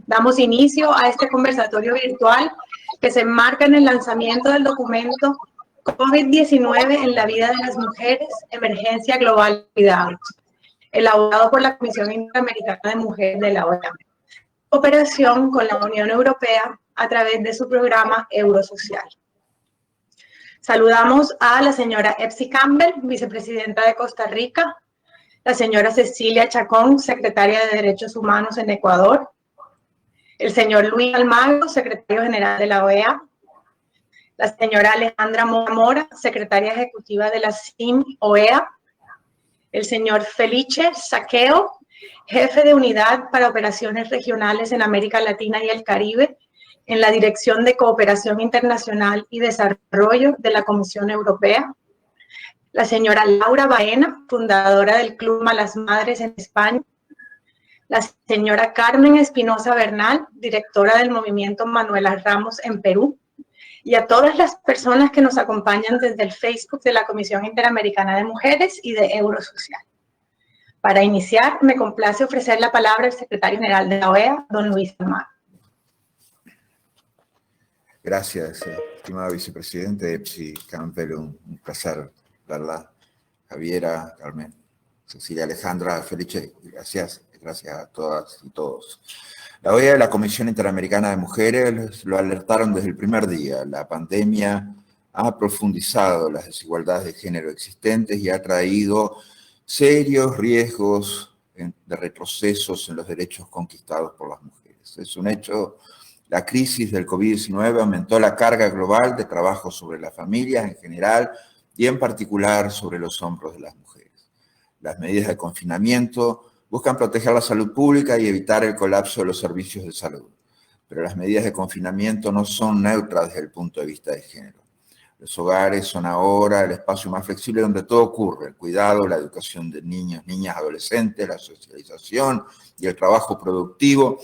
Damos inicio a este conversatorio virtual que se enmarca en el lanzamiento del documento COVID-19 en la vida de las mujeres, emergencia global de cuidados, elaborado por la Comisión Interamericana de Mujeres de la OEA, cooperación con la Unión Europea a través de su programa Eurosocial. Saludamos a la señora Epsi Campbell, vicepresidenta de Costa Rica, la señora Cecilia Chacón, secretaria de Derechos Humanos en Ecuador, el señor Luis Almagro, secretario general de la OEA, la señora Alejandra Mora, secretaria ejecutiva de la CIM-OEA, el señor Felice Saqueo, jefe de unidad para operaciones regionales en América Latina y el Caribe, en la Dirección de Cooperación Internacional y Desarrollo de la Comisión Europea, la señora Laura Baena, fundadora del Club Malas Madres en España, la señora Carmen Espinosa Bernal, directora del Movimiento Manuela Ramos en Perú, y a todas las personas que nos acompañan desde el Facebook de la Comisión Interamericana de Mujeres y de Eurosocial. Para iniciar, me complace ofrecer la palabra al secretario general de la OEA, don Luis Almagro. Gracias, estimado vicepresidente Epsi Campbell, un placer verla. Javiera, Carmen, Cecilia, Alejandra, Felice, gracias a todas y todos. La OEA y la Comisión Interamericana de Mujeres lo alertaron desde el primer día. La pandemia ha profundizado las desigualdades de género existentes y ha traído serios riesgos de retrocesos en los derechos conquistados por las mujeres. Es un hecho. La crisis del COVID-19 aumentó la carga global de trabajo sobre las familias en general y en particular sobre los hombros de las mujeres. Las medidas de confinamiento buscan proteger la salud pública y evitar el colapso de los servicios de salud. Pero las medidas de confinamiento no son neutras desde el punto de vista de género. Los hogares son ahora el espacio más flexible donde todo ocurre: el cuidado, la educación de niños, niñas, adolescentes, la socialización y el trabajo productivo.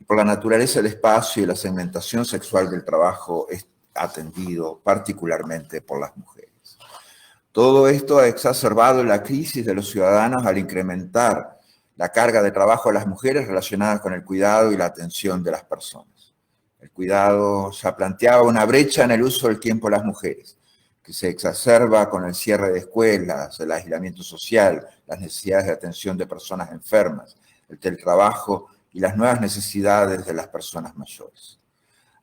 Por la naturaleza del espacio y la segmentación sexual del trabajo es atendido particularmente por las mujeres. Todo esto ha exacerbado la crisis de los ciudadanos al incrementar la carga de trabajo de las mujeres relacionadas con el cuidado y la atención de las personas. El cuidado ya planteaba una brecha en el uso del tiempo de las mujeres, que se exacerba con el cierre de escuelas, el aislamiento social, las necesidades de atención de personas enfermas, el teletrabajo y las nuevas necesidades de las personas mayores.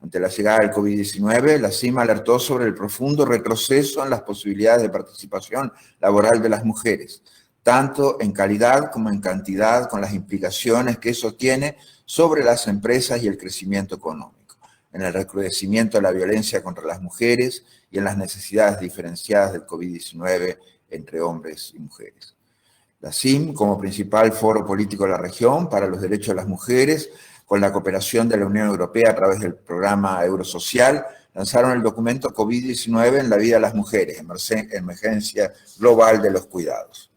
Ante la llegada del COVID-19, la CIM alertó sobre el profundo retroceso en las posibilidades de participación laboral de las mujeres, tanto en calidad como en cantidad, con las implicaciones que eso tiene sobre las empresas y el crecimiento económico, en el recrudecimiento de la violencia contra las mujeres y en las necesidades diferenciadas del COVID-19 entre hombres y mujeres. La CIM, como principal foro político de la región para los derechos de las mujeres, con la cooperación de la Unión Europea a través del programa Eurosocial, lanzaron el documento COVID-19 en la vida de las mujeres, emergencia global de los cuidados.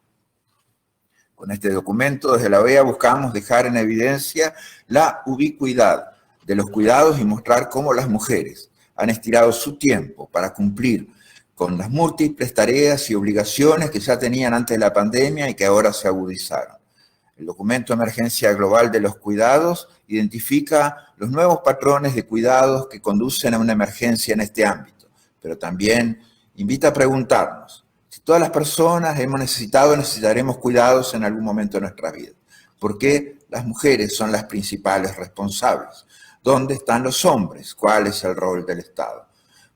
Con este documento, desde la OEA buscamos dejar en evidencia la ubicuidad de los cuidados y mostrar cómo las mujeres han estirado su tiempo para cumplir con las múltiples tareas y obligaciones que ya tenían antes de la pandemia y que ahora se agudizaron. El documento Emergencia Global de los Cuidados identifica los nuevos patrones de cuidados que conducen a una emergencia en este ámbito, pero también invita a preguntarnos si todas las personas hemos necesitado o necesitaremos cuidados en algún momento de nuestra vida. ¿Por qué las mujeres son las principales responsables? ¿Dónde están los hombres? ¿Cuál es el rol del Estado?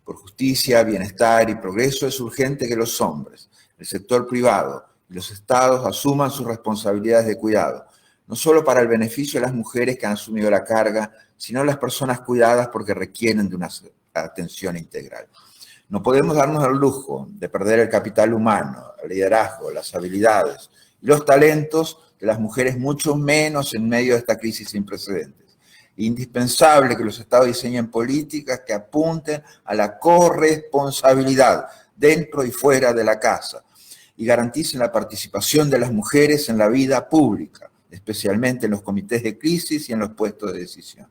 Por justicia, bienestar y progreso es urgente que los hombres, el sector privado y los estados asuman sus responsabilidades de cuidado, no solo para el beneficio de las mujeres que han asumido la carga, sino las personas cuidadas porque requieren de una atención integral. No podemos darnos el lujo de perder el capital humano, el liderazgo, las habilidades y los talentos de las mujeres, mucho menos en medio de esta crisis sin precedentes. Indispensable que los estados diseñen políticas que apunten a la corresponsabilidad dentro y fuera de la casa y garanticen la participación de las mujeres en la vida pública, especialmente en los comités de crisis y en los puestos de decisión.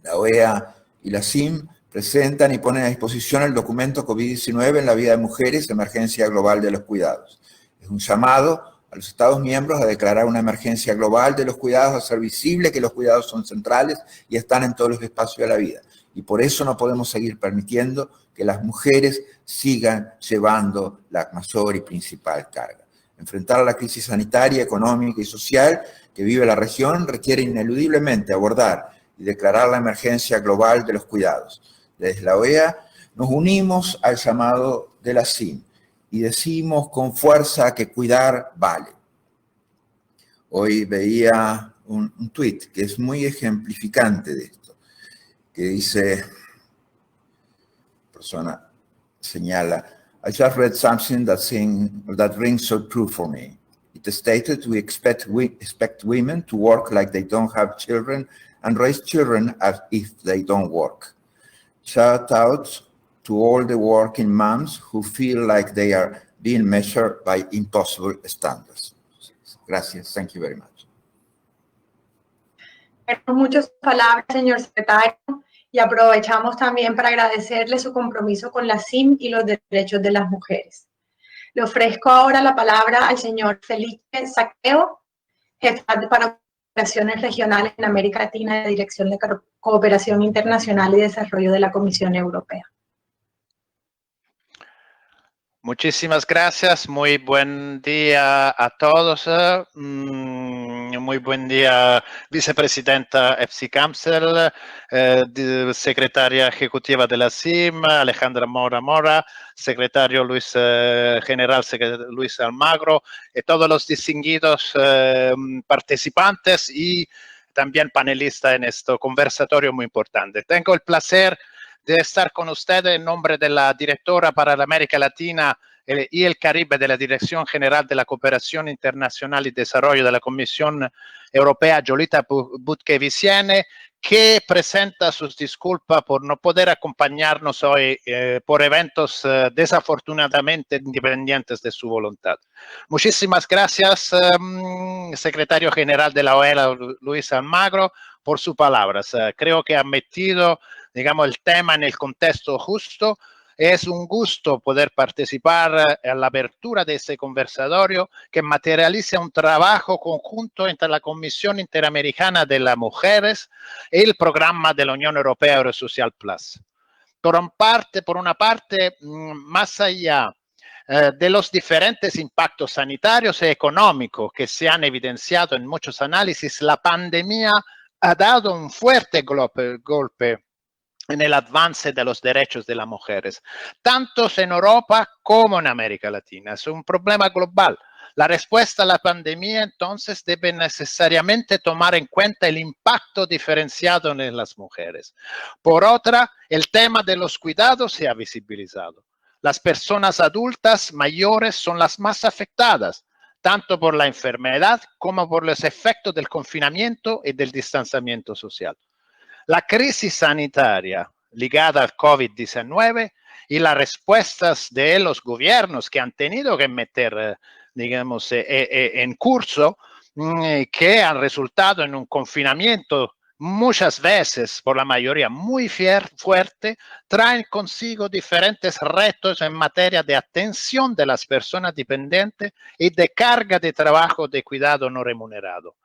La OEA y la CIM presentan y ponen a disposición el documento COVID-19 en la vida de mujeres, emergencia global de los cuidados. Es un llamado a los Estados miembros a declarar una emergencia global de los cuidados, a hacer visible que los cuidados son centrales y están en todos los espacios de la vida. Y por eso no podemos seguir permitiendo que las mujeres sigan llevando la mayor y principal carga. Enfrentar la crisis sanitaria, económica y social que vive la región requiere ineludiblemente abordar y declarar la emergencia global de los cuidados. Desde la OEA nos unimos al llamado de la CIM y decimos con fuerza que cuidar vale. Hoy veía un tuit que es muy ejemplificante de esto, que dice, persona señala, I just read something that rings so true for me. It stated we expect women to work like they don't have children and raise children as if they don't work. Shout out to all the working moms who feel like they are being measured by impossible standards. Gracias. Thank you very much. Muchas palabras, señor secretario, y aprovechamos también para agradecerle su compromiso con la CIM y los derechos de las mujeres. Le ofrezco ahora la palabra al señor Felipe Saqueo, jefe para operaciones regionales en América Latina de Dirección de Cooperación Internacional y Desarrollo de la Comisión Europea. Muchísimas gracias, muy buen día a todos. Muy buen día, vicepresidenta EPSI Council, secretaria ejecutiva de la CIM, Alejandra Mora, secretario general Luis Almagro, y todos los distinguidos participantes y también panelistas en este conversatorio muy importante. Tengo el placer de estar con ustedes en nombre de la directora para la América Latina y el Caribe de la Dirección General de la Cooperación Internacional y Desarrollo de la Comisión Europea, Jolita Budke-Vicene, que presenta sus disculpas por no poder acompañarnos hoy por eventos desafortunadamente independientes de su voluntad. Muchísimas gracias, secretario general de la OEA, Luis Almagro, por sus palabras. Creo que ha metido, digamos, el tema en el contexto justo. Es un gusto poder participar en la apertura de este conversatorio que materializa un trabajo conjunto entre la Comisión Interamericana de las Mujeres y el programa de la Unión Europea Eurosocial Plus. Por una parte, más allá de los diferentes impactos sanitarios y económicos que se han evidenciado en muchos análisis, la pandemia ha dado un fuerte golpe en el avance de los derechos de las mujeres, tanto en Europa como en América Latina. Es un problema global. La respuesta a la pandemia, entonces, debe necesariamente tomar en cuenta el impacto diferenciado en las mujeres. Por otra, el tema de los cuidados se ha visibilizado. Las personas adultas mayores son las más afectadas, tanto por la enfermedad como por los efectos del confinamiento y del distanciamiento social. La crisis sanitaria ligada al COVID-19 y las respuestas de los gobiernos que han tenido que meter, digamos, en curso, que han resultado en un confinamiento muchas veces, por la mayoría, muy fuerte, traen consigo diferentes retos en materia de atención de las personas dependientes y de carga de trabajo de cuidado no remunerado.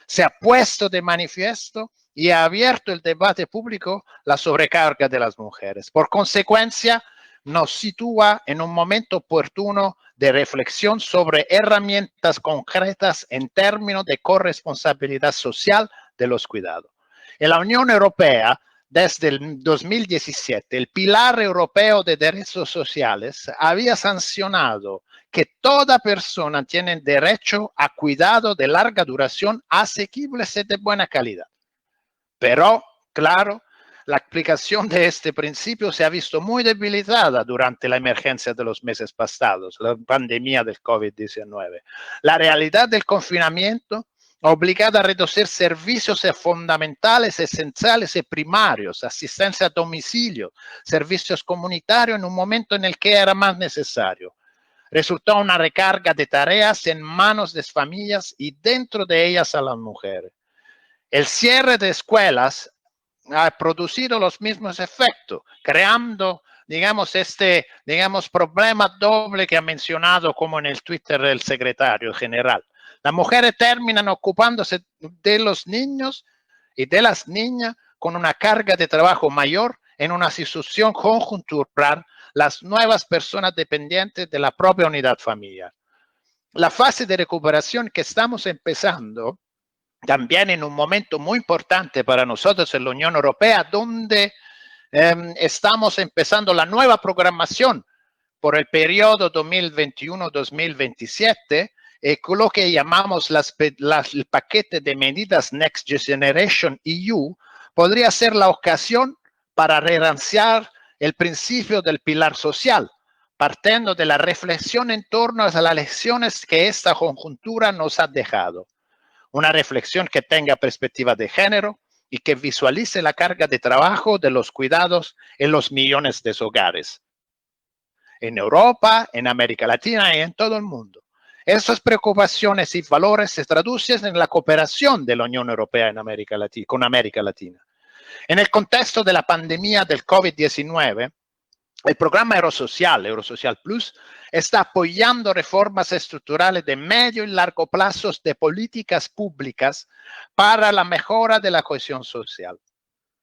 Se ha puesto de manifiesto y ha abierto el debate público la sobrecarga de las mujeres. Por consecuencia, nos sitúa en un momento oportuno de reflexión sobre herramientas concretas en términos de corresponsabilidad social de los cuidados. En la Unión Europea, desde el 2017, el Pilar Europeo de Derechos Sociales había sancionado que toda persona tiene derecho a cuidado de larga duración, asequibles y de buena calidad. Pero, claro, la aplicación de este principio se ha visto muy debilitada durante la emergencia de los meses pasados, la pandemia del COVID-19. La realidad del confinamiento ha obligado a reducir servicios fundamentales, esenciales y primarios, asistencia a domicilio, servicios comunitarios en un momento en el que era más necesario. Resultó una recarga de tareas en manos de las familias y dentro de ellas a las mujeres. El cierre de escuelas ha producido los mismos efectos, creando digamos, problema doble que ha mencionado como en el Twitter el secretario general. Las mujeres terminan ocupándose de los niños y de las niñas con una carga de trabajo mayor en una situación conjuntural, las nuevas personas dependientes de la propia unidad familiar. La fase de recuperación que estamos empezando también en un momento muy importante para nosotros en la Unión Europea, donde estamos empezando la nueva programación por el periodo 2021-2027, con lo que llamamos el paquete de medidas Next Generation EU, podría ser la ocasión para relanzar el principio del pilar social, partiendo de la reflexión en torno a las lecciones que esta conjuntura nos ha dejado. Una reflexión que tenga perspectiva de género y que visualice la carga de trabajo de los cuidados en los millones de hogares. En Europa, en América Latina y en todo el mundo. Esas preocupaciones y valores se traducen en la cooperación de la Unión Europea con América Latina. En el contexto de la pandemia del COVID-19, el programa Eurosocial Plus, está apoyando reformas estructurales de medio y largo plazo de políticas públicas para la mejora de la cohesión social.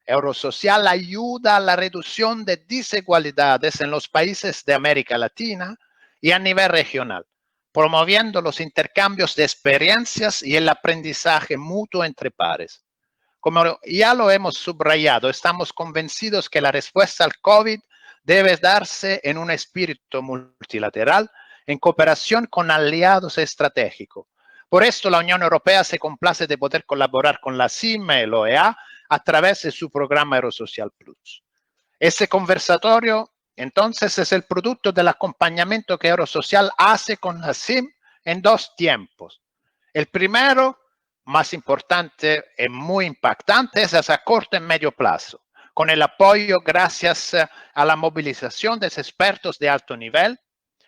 Eurosocial ayuda a la reducción de desigualdades en los países de América Latina y a nivel regional, promoviendo los intercambios de experiencias y el aprendizaje mutuo entre pares. Como ya lo hemos subrayado, estamos convencidos que la respuesta al COVID debe darse en un espíritu multilateral, en cooperación con aliados estratégicos. Por esto, la Unión Europea se complace de poder colaborar con la CIME y la OEA a través de su programa Eurosocial Plus. Este conversatorio, entonces, es el producto del acompañamiento que Eurosocial hace con la CIM en dos tiempos. El primero, más importante y muy impactante, es a corto y medio plazo, con el apoyo gracias a la movilización de expertos de alto nivel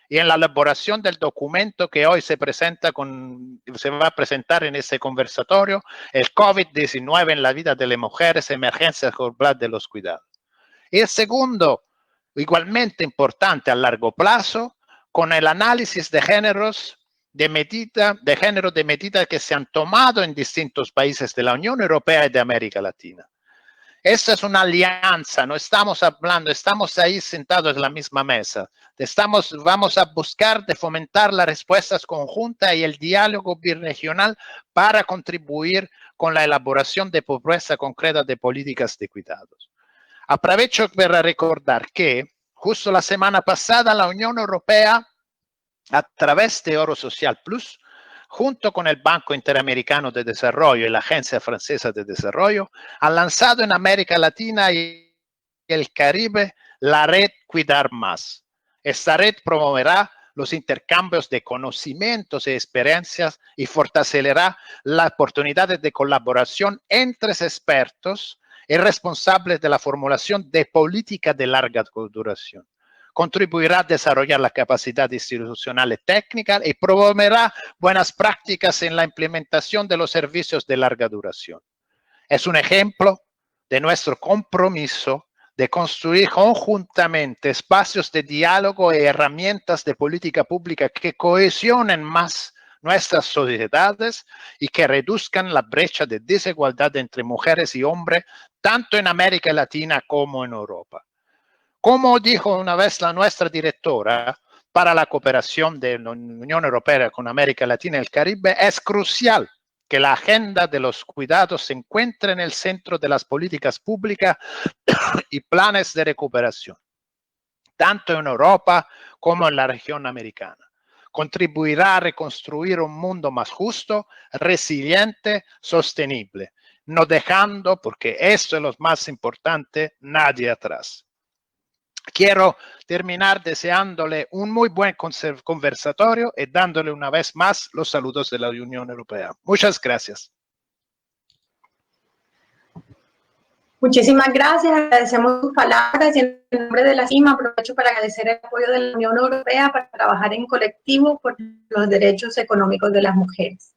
y en la elaboración del documento que hoy se va a presentar en este conversatorio, el COVID-19 en la vida de las mujeres, emergencia global de los cuidados. Y el segundo, igualmente importante a largo plazo, con el análisis de géneros de medida que se han tomado en distintos países de la Unión Europea y de América Latina. Esta es una alianza, no estamos hablando, estamos ahí sentados en la misma mesa. Vamos a buscar de fomentar las respuestas conjuntas y el diálogo birregional para contribuir con la elaboración de propuestas concretas de políticas de cuidados. Aprovecho para recordar que justo la semana pasada la Unión Europea, a través de Eurosocial Plus, junto con el Banco Interamericano de Desarrollo y la Agencia Francesa de Desarrollo, ha lanzado en América Latina y el Caribe la red Cuidar Más. Esta red promoverá los intercambios de conocimientos y experiencias y fortalecerá las oportunidades de colaboración entre expertos y responsables de la formulación de políticas de larga duración. Contribuirá a desarrollar la capacidad institucional y técnica y promoverá buenas prácticas en la implementación de los servicios de larga duración. Es un ejemplo de nuestro compromiso de construir conjuntamente espacios de diálogo y herramientas de política pública que cohesionen más nuestras sociedades y que reduzcan la brecha de desigualdad entre mujeres y hombres, tanto en América Latina como en Europa. Como dijo una vez nuestra directora para la cooperación de la Unión Europea con América Latina y el Caribe, es crucial que la agenda de los cuidados se encuentre en el centro de las políticas públicas y planes de recuperación, tanto en Europa como en la región americana. Contribuirá a reconstruir un mundo más justo, resiliente, sostenible, no dejando, porque esto es lo más importante, nadie atrás. Quiero terminar deseándole un muy buen conversatorio y dándole una vez más los saludos de la Unión Europea. Muchas gracias. Muchísimas gracias, agradecemos sus palabras y en nombre de la CIMA aprovecho para agradecer el apoyo de la Unión Europea para trabajar en colectivo por los derechos económicos de las mujeres.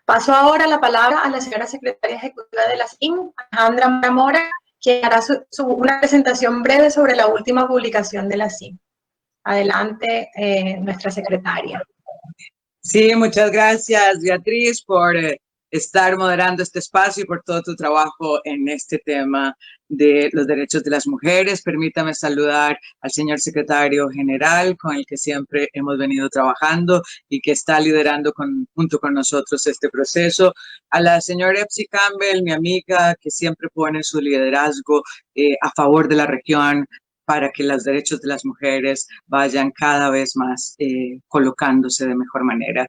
Paso ahora la palabra a la señora secretaria ejecutiva de la CIMA, Alejandra Mora, quien hará una presentación breve sobre la última publicación de la CIM. Adelante, nuestra secretaria. Sí, muchas gracias, Beatriz, por estar moderando este espacio y por todo tu trabajo en este tema de los derechos de las mujeres. Permítame saludar al señor secretario general, con el que siempre hemos venido trabajando y que está liderando junto con nosotros este proceso. A la señora Epsi Campbell, mi amiga, que siempre pone su liderazgo a favor de la región, para que los derechos de las mujeres vayan cada vez más colocándose de mejor manera.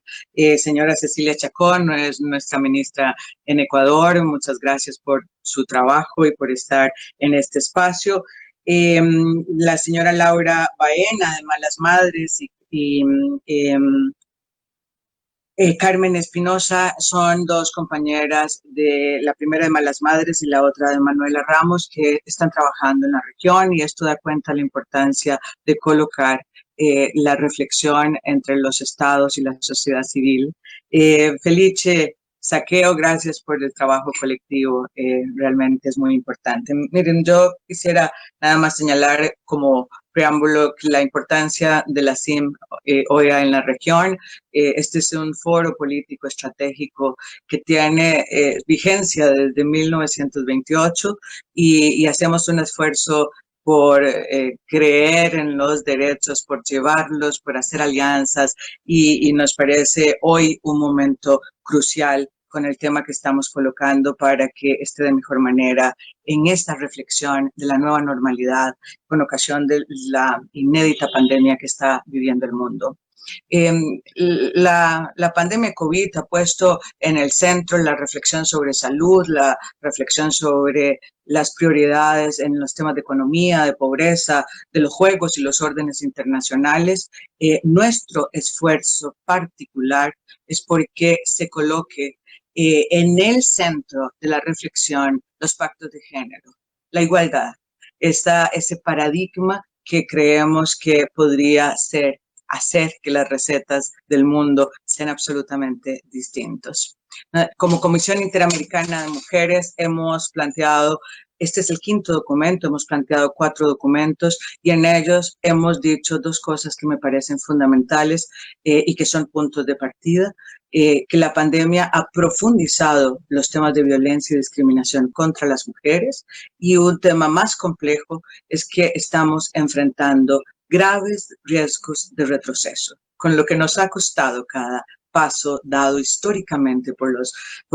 Señora Cecilia Chacón es nuestra ministra en Ecuador. Muchas gracias por su trabajo y por estar en este espacio. La señora Laura Baena, de Malas Madres, y Carmen Espinosa son dos compañeras, la primera de Malas Madres y la otra de Manuela Ramos, que están trabajando en la región, y esto da cuenta de la importancia de colocar la reflexión entre los estados y la sociedad civil. Felice Saqueo, gracias por el trabajo colectivo, realmente es muy importante. Miren, yo quisiera nada más señalar como preámbulo la importancia de la CIM OEA en la región. Este es un foro político estratégico que tiene vigencia desde 1928 y hacemos un esfuerzo por creer en los derechos, por llevarlos, por hacer alianzas, y nos parece hoy un momento crucial con el tema que estamos colocando para que esté de mejor manera en esta reflexión de la nueva normalidad con ocasión de la inédita pandemia que está viviendo el mundo. La pandemia COVID ha puesto en el centro la reflexión sobre salud, la reflexión sobre las prioridades en los temas de economía, de pobreza, de los juegos y los órdenes internacionales. Nuestro esfuerzo particular es porque se coloque en el centro de la reflexión los pactos de género, la igualdad, ese paradigma que creemos que podría hacer que las recetas del mundo sean absolutamente distintos. Como Comisión Interamericana de Mujeres hemos planteado, este es el 5º documento, hemos planteado 4 documentos y en ellos hemos dicho 2 cosas que me parecen fundamentales y que son puntos de partida. Que la pandemia ha profundizado los temas de violencia y discriminación contra las mujeres, y un tema más complejo es que estamos enfrentando graves riesgos de retroceso, con lo que nos ha costado cada paso dado históricamente por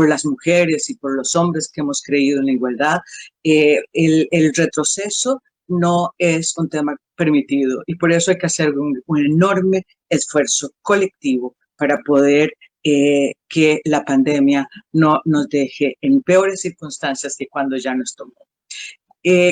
las mujeres y por los hombres que hemos creído en la igualdad. El retroceso no es un tema permitido, y por eso hay que hacer un enorme esfuerzo colectivo para poder que la pandemia no nos deje en peores circunstancias que cuando ya nos tomó.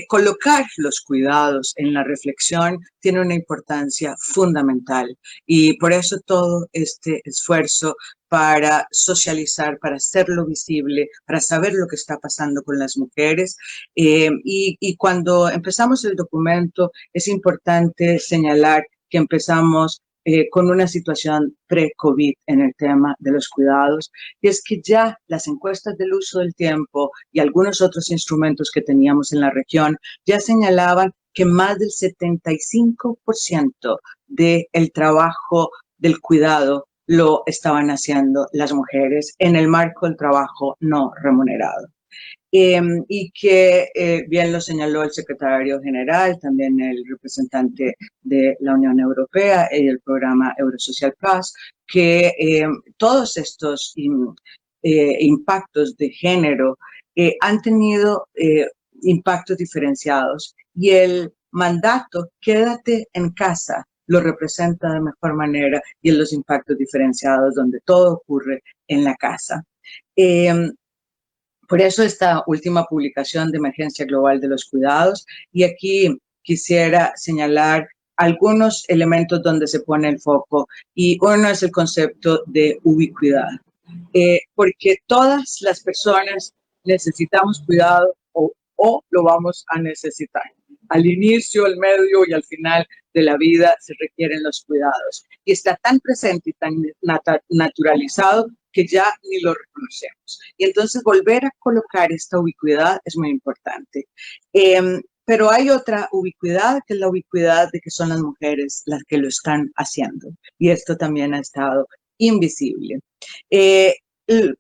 Colocar los cuidados en la reflexión tiene una importancia fundamental, y por eso todo este esfuerzo para socializar, para hacerlo visible, para saber lo que está pasando con las mujeres. Y cuando empezamos el documento es importante señalar que empezamos con una situación pre-COVID en el tema de los cuidados, y es que ya las encuestas del uso del tiempo y algunos otros instrumentos que teníamos en la región ya señalaban que más del 75% del trabajo del cuidado lo estaban haciendo las mujeres en el marco del trabajo no remunerado. Y que bien lo señaló el secretario general, también el representante de la Unión Europea y el programa Eurosocial Plus, que todos estos impactos de género han tenido impactos diferenciados, y el mandato "quédate en casa" lo representa de mejor manera, y en los impactos diferenciados donde todo ocurre en la casa. Por eso esta última publicación de Emergencia Global de los Cuidados, y aquí quisiera señalar algunos elementos donde se pone el foco, y uno es el concepto de ubicuidad, porque todas las personas necesitamos cuidado o lo vamos a necesitar. Al inicio, al medio y al final de la vida se requieren los cuidados, y está tan presente y tan naturalizado que ya ni lo reconocemos. Y entonces volver a colocar esta ubicuidad es muy importante. Pero hay otra ubicuidad, que es la ubicuidad de que son las mujeres las que lo están haciendo. Y esto también ha estado invisible. El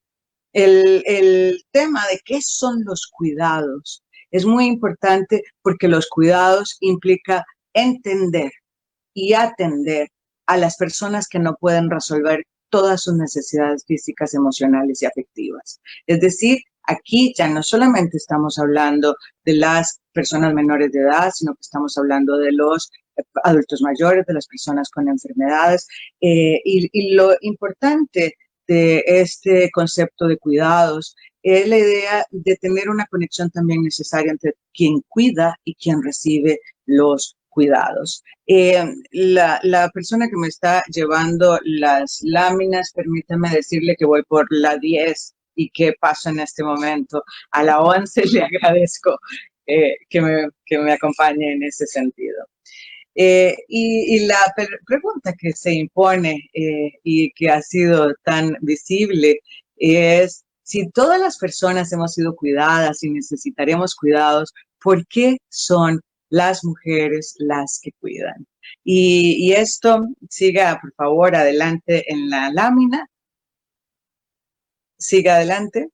tema de qué son los cuidados es muy importante, porque los cuidados implica entender y atender a las personas que no pueden resolver todas sus necesidades físicas, emocionales y afectivas. Es decir, aquí ya no solamente estamos hablando de las personas menores de edad, sino que estamos hablando de los adultos mayores, de las personas con enfermedades, y lo importante de este concepto de cuidados es la idea de tener una conexión también necesaria entre quien cuida y quien recibe los cuidados. La persona que me está llevando las láminas, permítame decirle que voy por la 10 y que paso en este momento a la 11. Le agradezco que me acompañe en ese sentido. Y la pregunta que se impone y que ha sido tan visible es: si todas las personas hemos sido cuidadas y necesitaremos cuidados, ¿por qué son las mujeres las que cuidan? Y esto, siga por favor adelante en la lámina. Siga adelante,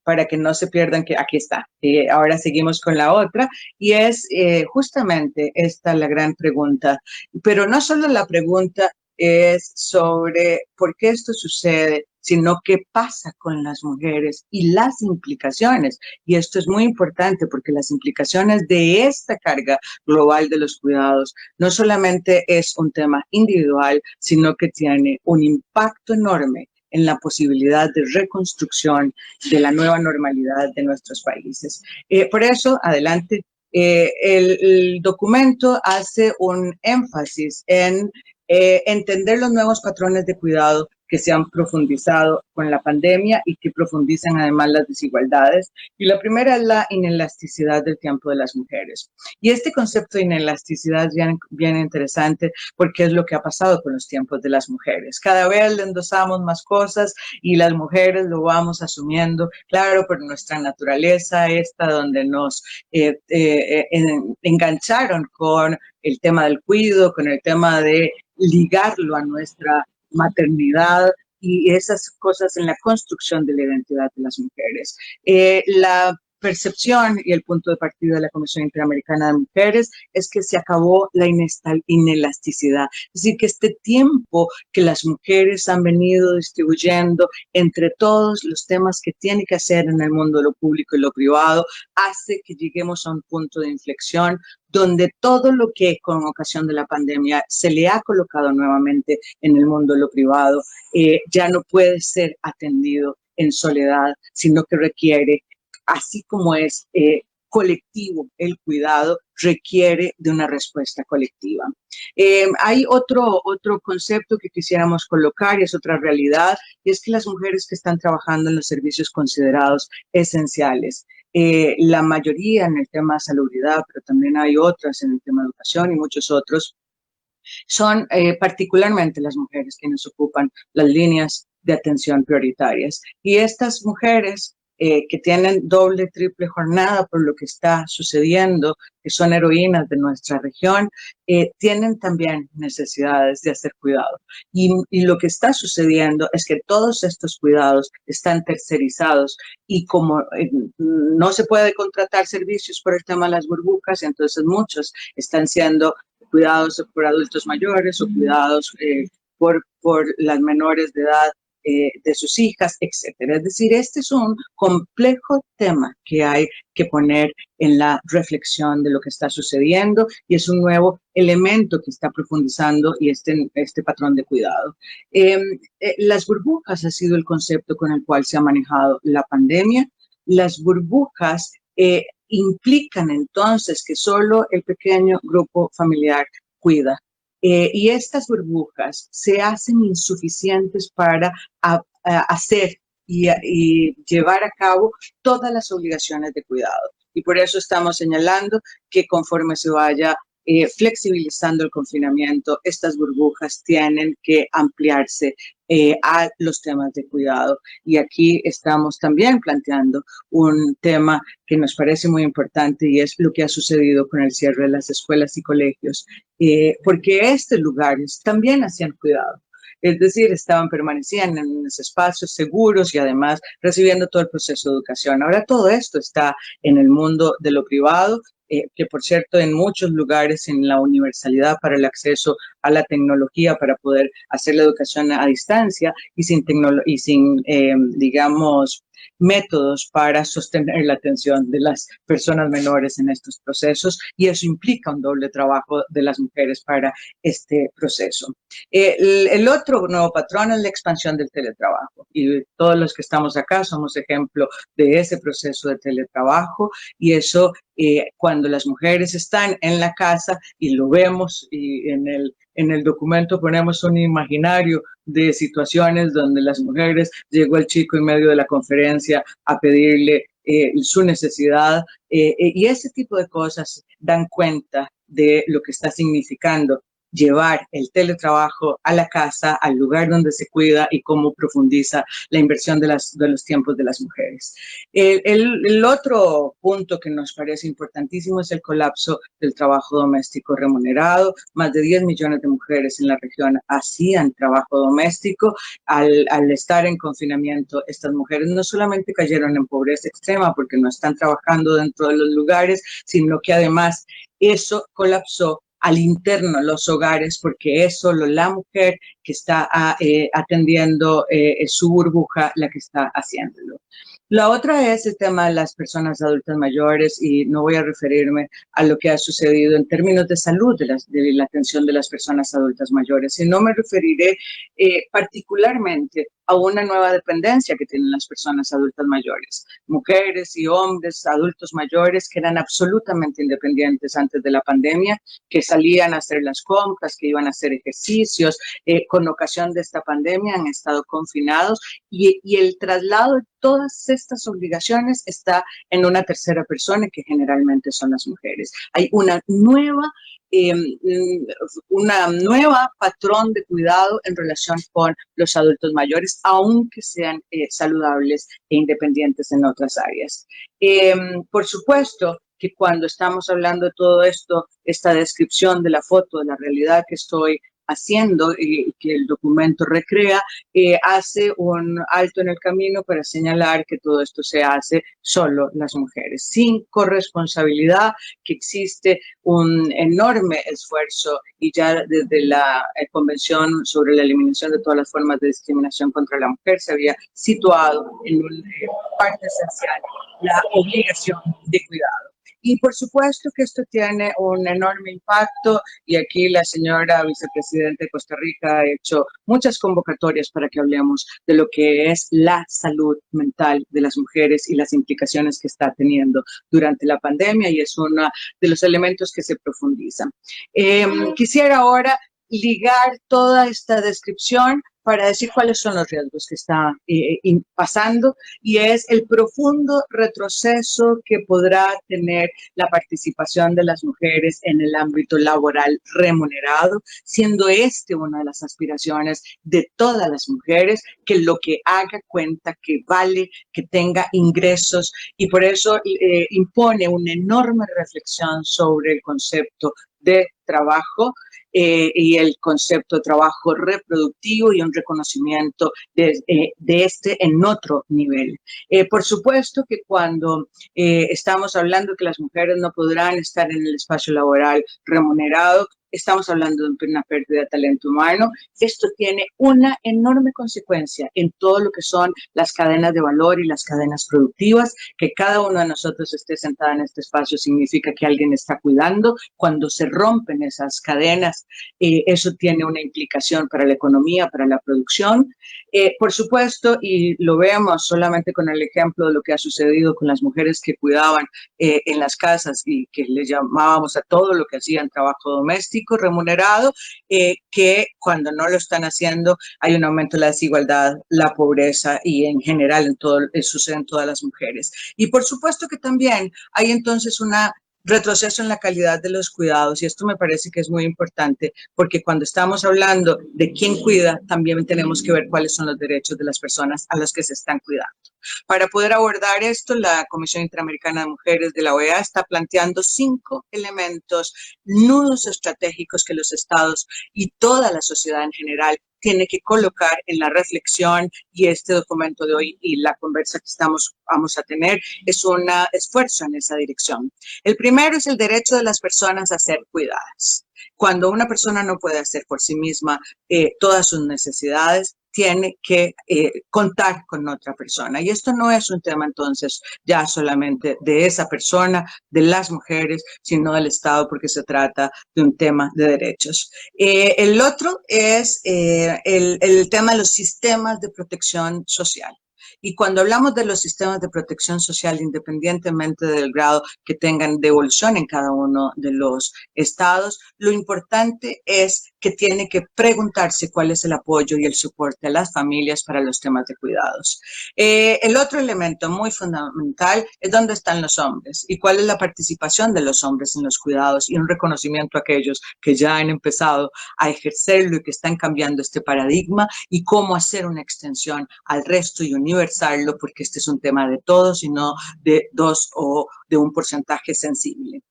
para que no se pierdan que aquí está. Ahora seguimos con la otra, y es justamente esta la gran pregunta. Pero no solo la pregunta es sobre por qué esto sucede, sino qué pasa con las mujeres y las implicaciones. Y esto es muy importante, porque las implicaciones de esta carga global de los cuidados no solamente es un tema individual, sino que tiene un impacto enorme en la posibilidad de reconstrucción de la nueva normalidad de nuestros países. Por eso, adelante, el documento hace un énfasis en entender los nuevos patrones de cuidado que se han profundizado con la pandemia y que profundizan además las desigualdades. Y la primera es la inelasticidad del tiempo de las mujeres. Y este concepto de inelasticidad es bien interesante, porque es lo que ha pasado con los tiempos de las mujeres. Cada vez le endosamos más cosas y las mujeres lo vamos asumiendo, claro, por nuestra naturaleza esta, donde nos engancharon con el tema del cuidado, con el tema de ligarlo a nuestra maternidad y esas cosas en la construcción de la identidad de las mujeres. La percepción y el punto de partida de la Comisión Interamericana de Mujeres es que se acabó la inelasticidad. Es decir, que este tiempo que las mujeres han venido distribuyendo entre todos los temas que tiene que hacer en el mundo de lo público y lo privado, hace que lleguemos a un punto de inflexión donde todo lo que con ocasión de la pandemia se le ha colocado nuevamente en el mundo de lo privado ya no puede ser atendido en soledad, sino que requiere, así como es colectivo el cuidado, requiere de una respuesta colectiva. Hay otro concepto que quisiéramos colocar, y es otra realidad, y es que las mujeres que están trabajando en los servicios considerados esenciales, la mayoría en el tema de salubridad, pero también hay otras en el tema de educación y muchos otros, son particularmente las mujeres quienes ocupan las líneas de atención prioritarias. Y estas mujeres que tienen doble, triple jornada por lo que está sucediendo, que son heroínas de nuestra región, tienen también necesidades de hacer cuidado. Y lo que está sucediendo es que todos estos cuidados están tercerizados, y como no se puede contratar servicios por el tema de las burbujas, entonces muchos están siendo cuidados por adultos mayores o cuidados por las menores de edad de sus hijas, etcétera. Es decir, este es un complejo tema que hay que poner en la reflexión de lo que está sucediendo, y es un nuevo elemento que está profundizando y este patrón de cuidado. Las burbujas ha sido el concepto con el cual se ha manejado la pandemia. Las burbujas implican entonces que solo el pequeño grupo familiar cuida. Y estas burbujas se hacen insuficientes para hacer y llevar a cabo todas las obligaciones de cuidado. Y por eso estamos señalando que conforme se vaya flexibilizando el confinamiento, estas burbujas tienen que ampliarse a los temas de cuidado. Y aquí estamos también planteando un tema que nos parece muy importante y es lo que ha sucedido con el cierre de las escuelas y colegios, porque estos lugares también hacían cuidado. Es decir, permanecían en unos espacios seguros y además recibiendo todo el proceso de educación. Ahora todo esto está en el mundo de lo privado, que por cierto en muchos lugares en la universalidad para el acceso a la tecnología para poder hacer la educación a distancia y sin digamos, métodos para sostener la atención de las personas menores en estos procesos, y eso implica un doble trabajo de las mujeres para este proceso. El otro nuevo patrón es la expansión del teletrabajo, y todos los que estamos acá somos ejemplo de ese proceso de teletrabajo, y eso cuando las mujeres están en la casa, y lo vemos, y en el documento ponemos un imaginario de situaciones donde las mujeres, llegó el chico en medio de la conferencia a pedirle su necesidad, y ese tipo de cosas dan cuenta de lo que está significando llevar el teletrabajo a la casa, al lugar donde se cuida, y cómo profundiza la inversión de los tiempos de las mujeres. El otro punto que nos parece importantísimo es el colapso del trabajo doméstico remunerado. Más de 10 millones de mujeres en la región hacían trabajo doméstico. Al estar en confinamiento, estas mujeres no solamente cayeron en pobreza extrema porque no están trabajando dentro de los lugares, sino que además eso colapsó al interno los hogares, porque es solo la mujer que está atendiendo su burbuja la que está haciéndolo. La otra es el tema de las personas adultas mayores, y no voy a referirme a lo que ha sucedido en términos de salud de la atención de las personas adultas mayores, sino me referiré particularmente a una nueva dependencia que tienen las personas adultas mayores, mujeres y hombres adultos mayores que eran absolutamente independientes antes de la pandemia, que salían a hacer las compras, que iban a hacer ejercicios, con ocasión de esta pandemia han estado confinados, y el traslado de todas estas obligaciones está en una tercera persona, que generalmente son las mujeres. Hay una nueva patrón de cuidado en relación con los adultos mayores, aunque sean saludables e independientes en otras áreas. Por supuesto que cuando estamos hablando de todo esto, esta descripción de la foto, de la realidad que estoy haciendo y que el documento recrea, hace un alto en el camino para señalar que todo esto se hace solo las mujeres, sin corresponsabilidad, que existe un enorme esfuerzo, y ya desde la Convención sobre la Eliminación de todas las formas de discriminación contra la mujer se había situado en una parte esencial la obligación de cuidado. Y por supuesto que esto tiene un enorme impacto, y aquí la señora vicepresidenta de Costa Rica ha hecho muchas convocatorias para que hablemos de lo que es la salud mental de las mujeres y las implicaciones que está teniendo durante la pandemia, y es uno de los elementos que se profundizan. Quisiera ahora ligar toda esta descripción para decir cuáles son los riesgos que está pasando, y es el profundo retroceso que podrá tener la participación de las mujeres en el ámbito laboral remunerado, siendo una de las aspiraciones de todas las mujeres, que lo que haga cuenta, que vale, que tenga ingresos, y por eso impone una enorme reflexión sobre el concepto de trabajo, y el concepto de trabajo reproductivo, y un reconocimiento de este en otro nivel. Por supuesto que cuando estamos hablando que las mujeres no podrán estar en el espacio laboral remunerado, estamos hablando de una pérdida de talento humano. Esto tiene una enorme consecuencia en todo lo que son las cadenas de valor y las cadenas productivas. Que cada uno de nosotros esté sentada en este espacio significa que alguien está cuidando. Cuando se rompen esas cadenas, eso tiene una implicación para la economía, para la producción. Por supuesto, y lo vemos solamente con el ejemplo de lo que ha sucedido con las mujeres que cuidaban en las casas, y que le llamábamos a todo lo que hacían trabajo doméstico remunerado, que cuando no lo están haciendo hay un aumento de la desigualdad, la pobreza, y en general sucede en todas las mujeres. Y por supuesto que también hay entonces una retroceso en la calidad de los cuidados, y esto me parece que es muy importante, porque cuando estamos hablando de quién cuida, también tenemos que ver cuáles son los derechos de las personas a las que se están cuidando. Para poder abordar esto, la Comisión Interamericana de Mujeres de la OEA está planteando 5 elementos, nudos estratégicos que los estados y toda la sociedad en general tiene que colocar en la reflexión, y este documento de hoy y la conversa que vamos a tener es un esfuerzo en esa dirección. El primero es el derecho de las personas a ser cuidadas. Cuando una persona no puede hacer por sí misma todas sus necesidades, tiene que contar con otra persona. Y esto no es un tema entonces ya solamente de esa persona, de las mujeres, sino del Estado, porque se trata de un tema de derechos. El otro es el tema de los sistemas de protección social. Y cuando hablamos de los sistemas de protección social, independientemente del grado que tengan de evolución en cada uno de los estados, lo importante es que tiene que preguntarse cuál es el apoyo y el soporte a las familias para los temas de cuidados. El otro elemento muy fundamental es dónde están los hombres y cuál es la participación de los hombres en los cuidados, y un reconocimiento a aquellos que ya han empezado a ejercerlo y que están cambiando este paradigma, y cómo hacer una extensión al resto y universarlo, porque este es un tema de todos y no de 2 o de un porcentaje sensible.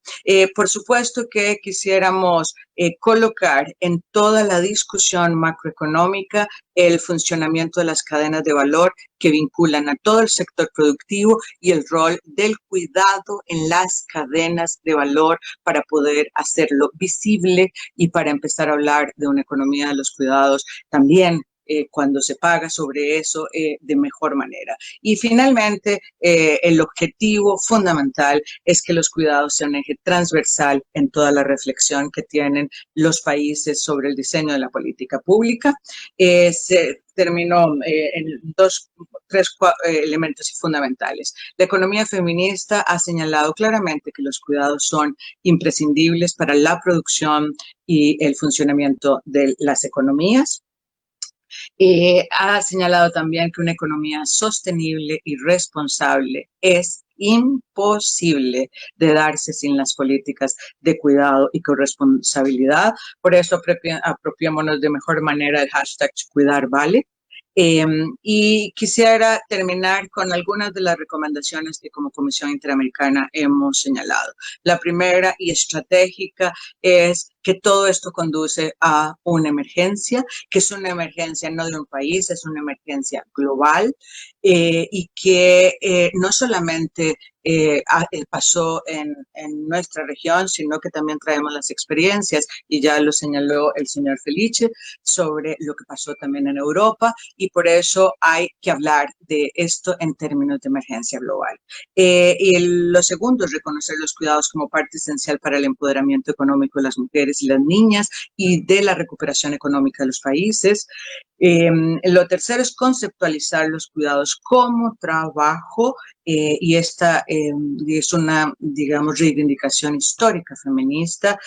Por supuesto que quisiéramos colocar en toda la discusión macroeconómica el funcionamiento de las cadenas de valor que vinculan a todo el sector productivo y el rol del cuidado en las cadenas de valor para poder hacerlo visible y para empezar a hablar de una economía de los cuidados también cuando se paga sobre eso de mejor manera. Y finalmente, el objetivo fundamental es que los cuidados sean un eje transversal en toda la reflexión que tienen los países sobre el diseño de la política pública. Se terminó en 3 elementos fundamentales. La economía feminista ha señalado claramente que los cuidados son imprescindibles para la producción y el funcionamiento de las economías. Ha señalado también que una economía sostenible y responsable es imposible de darse sin las políticas de cuidado y corresponsabilidad. Por eso apropiémonos de mejor manera el hashtag Cuidar Vale. Y quisiera terminar con algunas de las recomendaciones que como Comisión Interamericana hemos señalado. La primera y estratégica es que todo esto conduce a una emergencia, que es una emergencia no de un país, es una emergencia global, y que no solamente pasó en nuestra región, sino que también traemos las experiencias, y ya lo señaló el señor Felice, sobre lo que pasó también en Europa, y por eso hay que hablar de esto en términos de emergencia global. Y lo segundo es reconocer los cuidados como parte esencial para el empoderamiento económico de las mujeres y las niñas y de la recuperación económica de los países. Lo tercero es conceptualizar los cuidados como trabajo, y esta es una, digamos, reivindicación histórica feminista,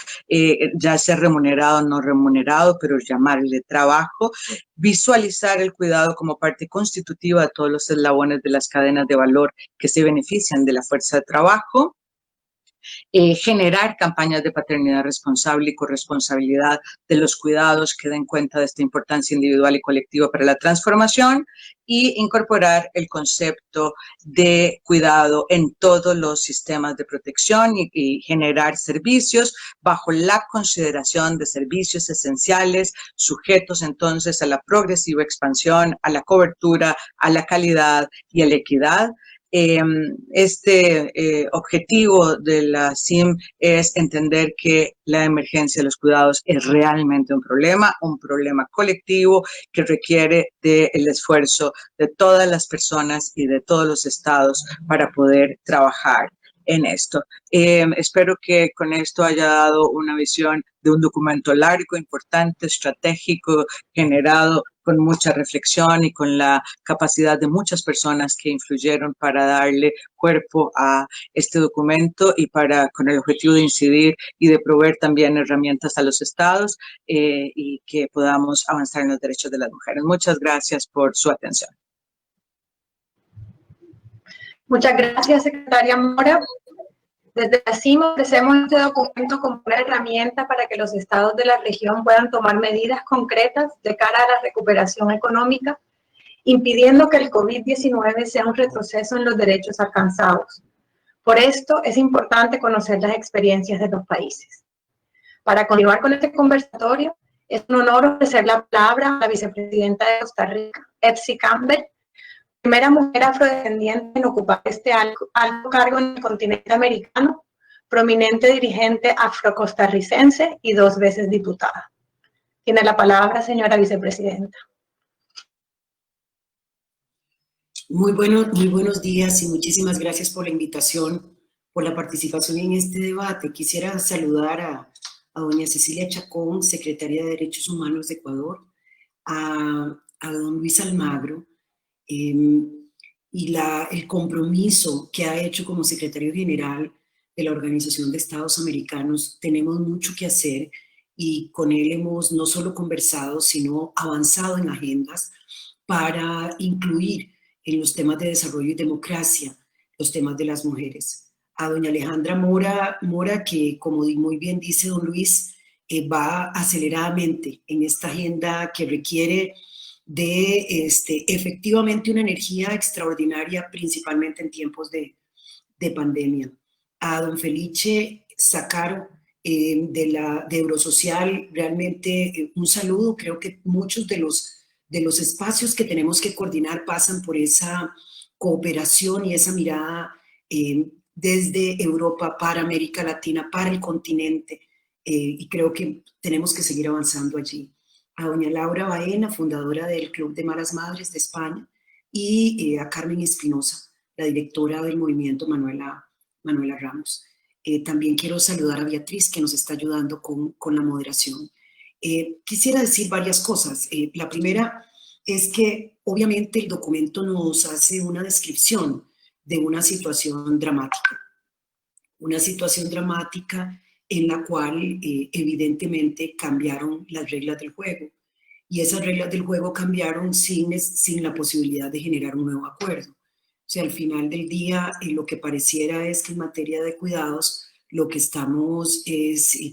ya sea remunerado o no remunerado, pero llamarle trabajo. Visualizar el cuidado como parte constitutiva de todos los eslabones de las cadenas de valor que se benefician de la fuerza de trabajo. Generar campañas de paternidad responsable y corresponsabilidad de los cuidados que den cuenta de esta importancia individual y colectiva para la transformación, y incorporar el concepto de cuidado en todos los sistemas de protección y generar servicios bajo la consideración de servicios esenciales, sujetos entonces a la progresiva expansión, a la cobertura, a la calidad y a la equidad. Este objetivo de la CIM es entender que la emergencia de los cuidados es realmente un problema colectivo que requiere del esfuerzo de todas las personas y de todos los estados para poder trabajar en esto. Espero que con esto haya dado una visión de un documento largo, importante, estratégico, generado con mucha reflexión y con la capacidad de muchas personas que influyeron para darle cuerpo a este documento y con el objetivo de incidir y de proveer también herramientas a los estados y que podamos avanzar en los derechos de las mujeres. Muchas gracias por su atención. Muchas gracias, secretaria Mora. Desde la CIMA ofrecemos este documento como una herramienta para que los estados de la región puedan tomar medidas concretas de cara a la recuperación económica, impidiendo que el COVID-19 sea un retroceso en los derechos alcanzados. Por esto es importante conocer las experiencias de los países. Para continuar con este conversatorio, es un honor ofrecer la palabra a la vicepresidenta de Costa Rica, Epsi Campbell, primera mujer afrodescendiente en ocupar este alto cargo en el continente americano, prominente dirigente afrocostarricense y 2 veces diputada. Tiene la palabra, señora vicepresidenta. Muy buenos días y muchísimas gracias por la invitación, por la participación en este debate. Quisiera saludar a doña Cecilia Chacón, secretaria de Derechos Humanos de Ecuador, a don Luis Almagro, y el compromiso que ha hecho como secretario general de la Organización de Estados Americanos. Tenemos mucho que hacer y con él hemos no solo conversado, sino avanzado en agendas para incluir en los temas de desarrollo y democracia los temas de las mujeres. A doña Alejandra Mora, que como muy bien dice don Luis, va aceleradamente en esta agenda que requiere de efectivamente una energía extraordinaria, principalmente en tiempos de pandemia. A don Felice Zacaro, de Eurosocial, realmente un saludo. Creo que muchos de los espacios que tenemos que coordinar pasan por esa cooperación y esa mirada desde Europa para América Latina, para el continente, y creo que tenemos que seguir avanzando allí. A doña Laura Baena, fundadora del Club de Malas Madres de España, y a Carmen Espinosa, la directora del movimiento Manuela Ramos. También quiero saludar a Beatriz, que nos está ayudando con la moderación. Quisiera decir varias cosas. La primera es que obviamente el documento nos hace una descripción de una situación dramática en la cual evidentemente cambiaron las reglas del juego, y esas reglas del juego cambiaron sin la posibilidad de generar un nuevo acuerdo. O sea, al final del día lo que pareciera es que en materia de cuidados lo que estamos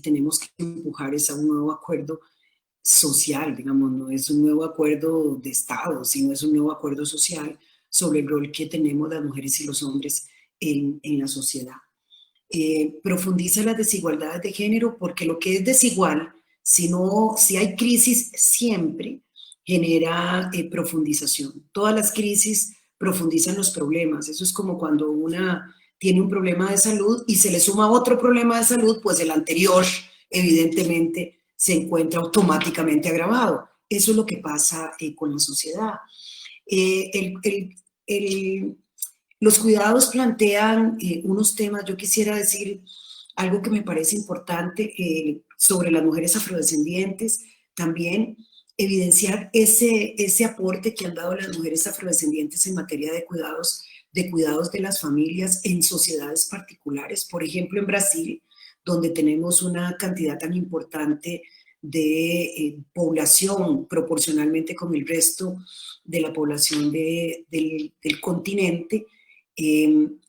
tenemos que empujar es a un nuevo acuerdo social, digamos, no es un nuevo acuerdo de Estado, sino es un nuevo acuerdo social sobre el rol que tenemos las mujeres y los hombres en la sociedad. Profundiza las desigualdades de género, porque lo que es desigual, si hay crisis, siempre genera profundización. Todas las crisis profundizan los problemas. Eso es como cuando una tiene un problema de salud y se le suma otro problema de salud, pues el anterior evidentemente se encuentra automáticamente agravado. Eso es lo que pasa con la sociedad. Los cuidados plantean unos temas. Yo quisiera decir algo que me parece importante sobre las mujeres afrodescendientes, también evidenciar ese aporte que han dado las mujeres afrodescendientes en materia de cuidados de las familias en sociedades particulares. Por ejemplo, en Brasil, donde tenemos una cantidad tan importante de población proporcionalmente con el resto de la población del continente,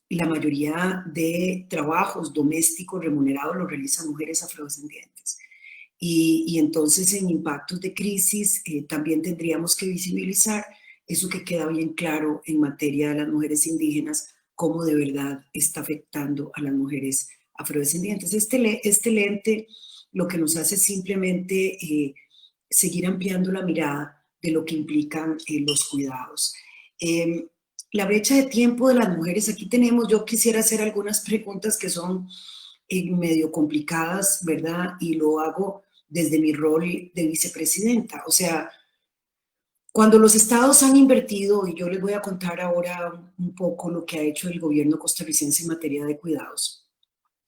la mayoría de trabajos domésticos remunerados los realizan mujeres afrodescendientes. Y entonces en impactos de crisis también tendríamos que visibilizar eso que queda bien claro en materia de las mujeres indígenas, cómo de verdad está afectando a las mujeres afrodescendientes. Este lente lo que nos hace simplemente seguir ampliando la mirada de lo que implican los cuidados. La brecha de tiempo de las mujeres, aquí tenemos, yo quisiera hacer algunas preguntas que son medio complicadas, ¿verdad? Y lo hago desde mi rol de vicepresidenta. O sea, cuando los estados han invertido, y yo les voy a contar ahora un poco lo que ha hecho el gobierno costarricense en materia de cuidados,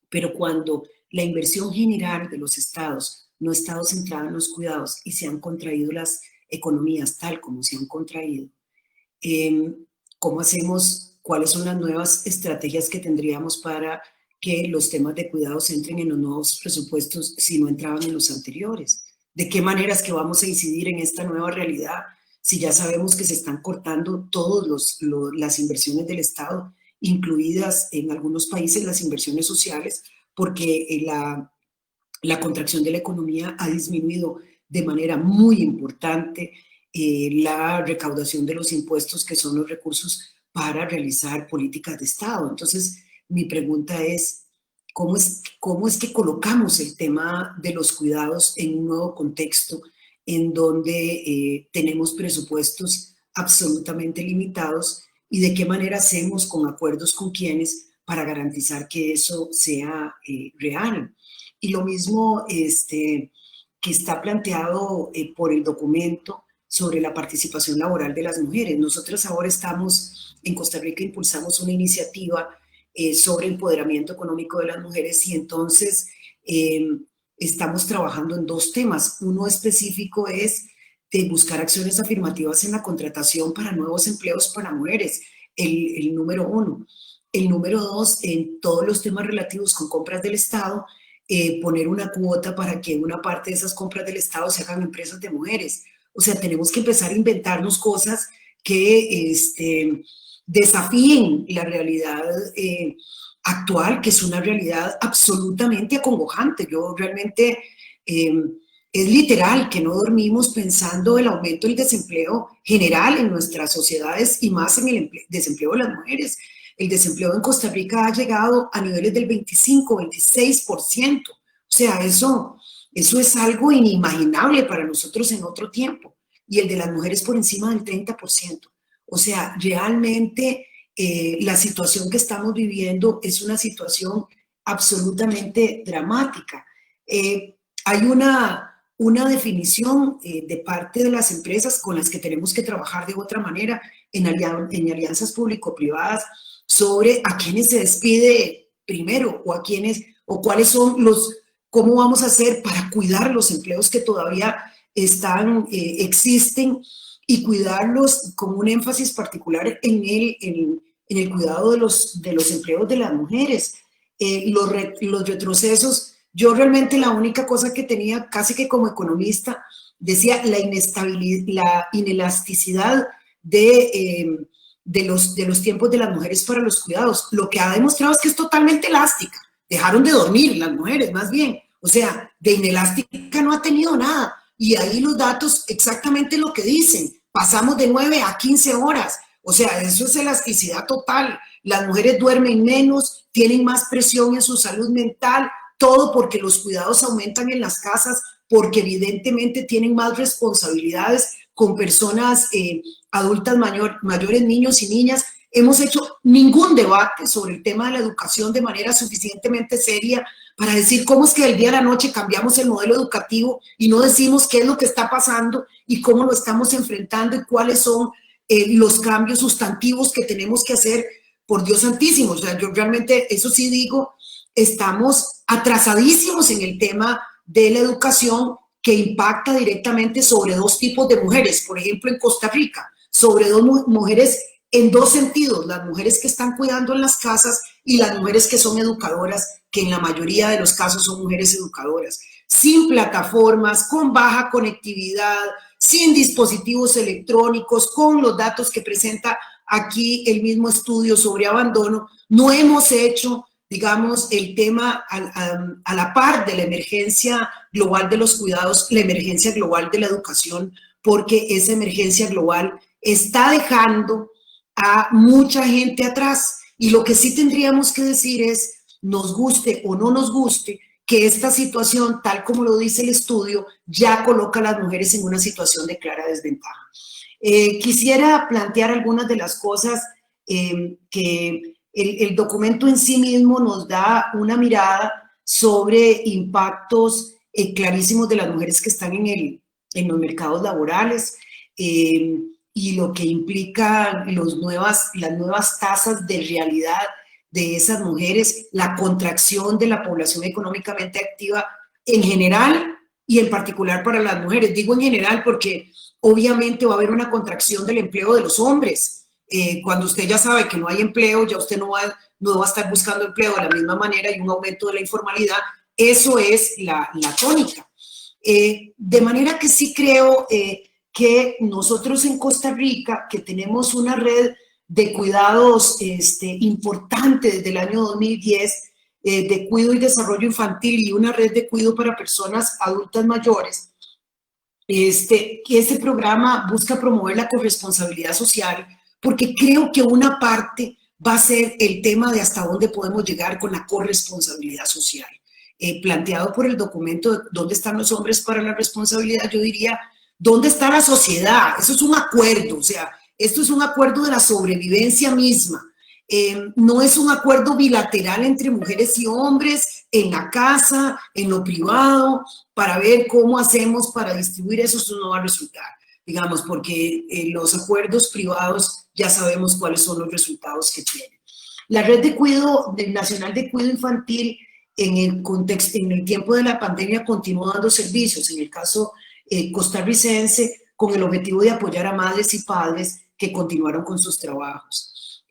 pero cuando la inversión general de los estados no ha estado centrada en los cuidados y se han contraído las economías tal como se han contraído, ¿cómo hacemos? ¿Cuáles son las nuevas estrategias que tendríamos para que los temas de cuidados entren en los nuevos presupuestos si no entraban en los anteriores? ¿De qué manera es que vamos a incidir en esta nueva realidad si ya sabemos que se están cortando todas las inversiones del Estado incluidas en algunos países las inversiones sociales, porque la contracción de la economía ha disminuido de manera muy importante la recaudación de los impuestos, que son los recursos para realizar políticas de Estado. Entonces, mi pregunta es, ¿cómo es que colocamos el tema de los cuidados en un nuevo contexto en donde tenemos presupuestos absolutamente limitados, y de qué manera hacemos con acuerdos con quienes para garantizar que eso sea real? Y lo mismo que está planteado por el documento sobre la participación laboral de las mujeres. Nosotros ahora estamos, en Costa Rica impulsamos una iniciativa sobre empoderamiento económico de las mujeres, y entonces estamos trabajando en dos temas. Uno específico es de buscar acciones afirmativas en la contratación para nuevos empleos para mujeres, el número uno. El número dos, en todos los temas relativos con compras del Estado, poner una cuota para que una parte de esas compras del Estado se hagan empresas de mujeres. O sea, tenemos que empezar a inventarnos cosas que desafíen la realidad actual, que es una realidad absolutamente acongojante. Yo realmente, es literal que no dormimos pensando el aumento del desempleo general en nuestras sociedades, y más en el desempleo de las mujeres. El desempleo en Costa Rica ha llegado a niveles del 25, 26%. O sea, eso es algo inimaginable para nosotros en otro tiempo. Y el de las mujeres por encima del 30%. O sea, realmente la situación que estamos viviendo es una situación absolutamente dramática. Hay una definición de parte de las empresas con las que tenemos que trabajar de otra manera en alianzas público-privadas sobre a quiénes se despide primero, o cuáles son cómo vamos a hacer para cuidar los empleos que todavía existen, y cuidarlos con un énfasis particular en el cuidado de los empleos de las mujeres. Los retrocesos, yo realmente la única cosa que tenía casi que como economista decía la inelasticidad de los tiempos de las mujeres para los cuidados. Lo que ha demostrado es que es totalmente elástica. Dejaron de dormir las mujeres, más bien. O sea, de inelástica no ha tenido nada. Y ahí los datos exactamente lo que dicen. Pasamos de 9 a 15 horas. O sea, eso es elasticidad total. Las mujeres duermen menos, tienen más presión en su salud mental, todo porque los cuidados aumentan en las casas, porque evidentemente tienen más responsabilidades con personas adultas mayores, niños y niñas. Hemos hecho ningún debate sobre el tema de la educación de manera suficientemente seria para decir cómo es que del día a la noche cambiamos el modelo educativo y no decimos qué es lo que está pasando y cómo lo estamos enfrentando y cuáles son los cambios sustantivos que tenemos que hacer. Por Dios santísimo, o sea, yo realmente, eso sí digo, estamos atrasadísimos en el tema de la educación, que impacta directamente sobre dos tipos de mujeres. Por ejemplo, en Costa Rica, sobre dos mujeres en dos sentidos: las mujeres que están cuidando en las casas y las mujeres que son educadoras, que en la mayoría de los casos son mujeres educadoras, sin plataformas, con baja conectividad, sin dispositivos electrónicos, con los datos que presenta aquí el mismo estudio sobre abandono. No hemos hecho, digamos, el tema a la par de la emergencia global de los cuidados, la emergencia global de la educación, porque esa emergencia global está dejando a mucha gente atrás. Y lo que sí tendríamos que decir es, nos guste o no nos guste, que esta situación, tal como lo dice el estudio, ya coloca a las mujeres en una situación de clara desventaja. Quisiera plantear algunas de las cosas que el documento en sí mismo nos da una mirada sobre impactos clarísimos de las mujeres que están en los mercados laborales, y lo que implica las nuevas tasas de realidad de esas mujeres, la contracción de la población económicamente activa en general y en particular para las mujeres. Digo en general porque obviamente va a haber una contracción del empleo de los hombres. Cuando usted ya sabe que no hay empleo, ya usted no va a estar buscando empleo de la misma manera, y un aumento de la informalidad. Eso es la tónica. De manera que sí creo que nosotros en Costa Rica, que tenemos una red de cuidados importante desde el año 2010, de cuidado y desarrollo infantil y una red de cuidado para personas adultas mayores. Este programa busca promover la corresponsabilidad social porque creo que una parte va a ser el tema de hasta dónde podemos llegar con la corresponsabilidad social. Planteado por el documento de dónde están los hombres para la responsabilidad, yo diría, ¿dónde está la sociedad? Eso es un acuerdo, o sea, esto es un acuerdo de la sobrevivencia misma. No es un acuerdo bilateral entre mujeres y hombres en la casa, en lo privado, para ver cómo hacemos para distribuir eso no va a resultar, digamos, porque los acuerdos privados ya sabemos cuáles son los resultados que tienen. La red de cuidado nacional de cuidado infantil en el tiempo de la pandemia continuó dando servicios, en el caso costarricense, con el objetivo de apoyar a madres y padres que continuaron con sus trabajos.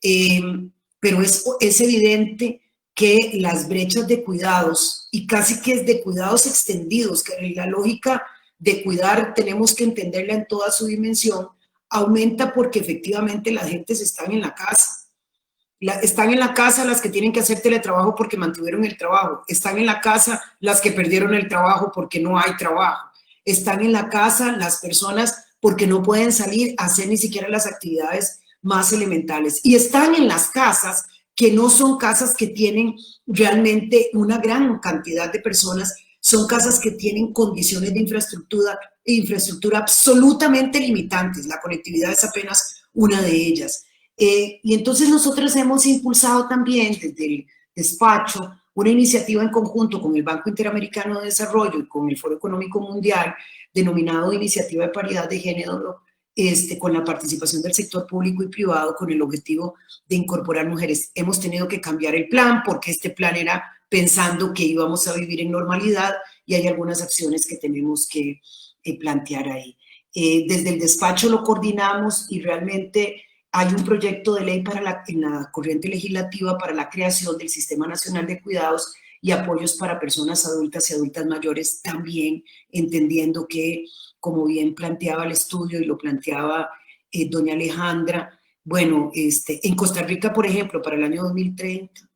Pero es evidente que las brechas de cuidados, y casi que es de cuidados extendidos, que la lógica de cuidar tenemos que entenderla en toda su dimensión, aumenta porque efectivamente las gentes están en la casa. Están en la casa las que tienen que hacer teletrabajo porque mantuvieron el trabajo. Están en la casa las que perdieron el trabajo porque no hay trabajo. Están en la casa las personas porque no pueden salir a hacer ni siquiera las actividades más elementales. Y están en las casas que no son casas que tienen realmente una gran cantidad de personas, son casas que tienen condiciones de infraestructura absolutamente limitantes. La conectividad es apenas una de ellas. Y entonces nosotros hemos impulsado también desde el despacho una iniciativa en conjunto con el Banco Interamericano de Desarrollo y con el Foro Económico Mundial, denominado Iniciativa de Paridad de Género, con la participación del sector público y privado con el objetivo de incorporar mujeres. Hemos tenido que cambiar el plan porque este plan era pensando que íbamos a vivir en normalidad y hay algunas acciones que tenemos que plantear ahí. Desde el despacho lo coordinamos y realmente hay un proyecto de ley en la corriente legislativa para la creación del Sistema Nacional de Cuidados y apoyos para personas adultas y adultas mayores, también entendiendo que, como bien planteaba el estudio y lo planteaba doña Alejandra, bueno, en Costa Rica, por ejemplo, para el año 2030,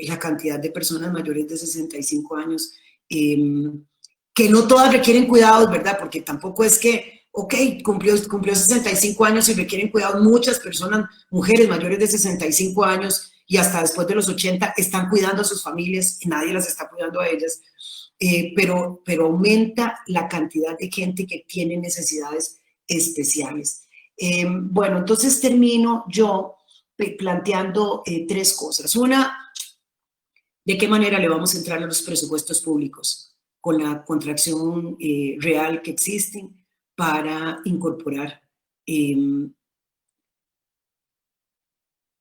la cantidad de personas mayores de 65 años, que no todas requieren cuidados, ¿verdad? Porque tampoco es que, ok, cumplió 65 años y requieren cuidados. Muchas personas, mujeres mayores de 65 años y hasta después de los 80, están cuidando a sus familias y nadie las está cuidando a ellas. Pero aumenta la cantidad de gente que tiene necesidades especiales. Bueno, entonces termino yo planteando tres cosas. Una, ¿de qué manera le vamos a entrar a los presupuestos públicos? Con la contracción real que existen para incorporar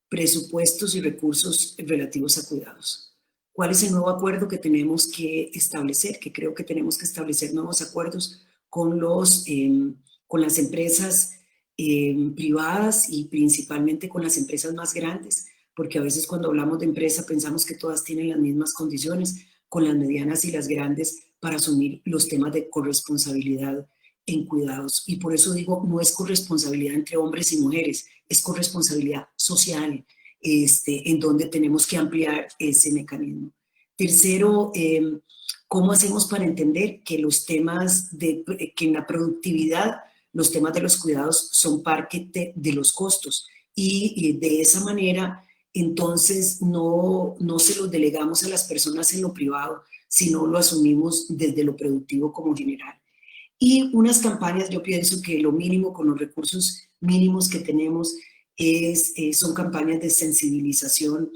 presupuestos y recursos relativos a cuidados. ¿Cuál es el nuevo acuerdo que tenemos que establecer? Que creo que tenemos que establecer nuevos acuerdos con las empresas privadas y principalmente con las empresas más grandes, porque a veces cuando hablamos de empresa pensamos que todas tienen las mismas condiciones, con las medianas y las grandes, para asumir los temas de corresponsabilidad en cuidados. Y por eso digo, no es corresponsabilidad entre hombres y mujeres, es corresponsabilidad social, en donde tenemos que ampliar ese mecanismo. Tercero, ¿cómo hacemos para entender que los temas que en la productividad, los temas de los cuidados son parte de los costos? Y de esa manera, entonces, no se los delegamos a las personas en lo privado, sino lo asumimos desde lo productivo como general. Y unas campañas, yo pienso que lo mínimo con los recursos mínimos que tenemos son campañas de sensibilización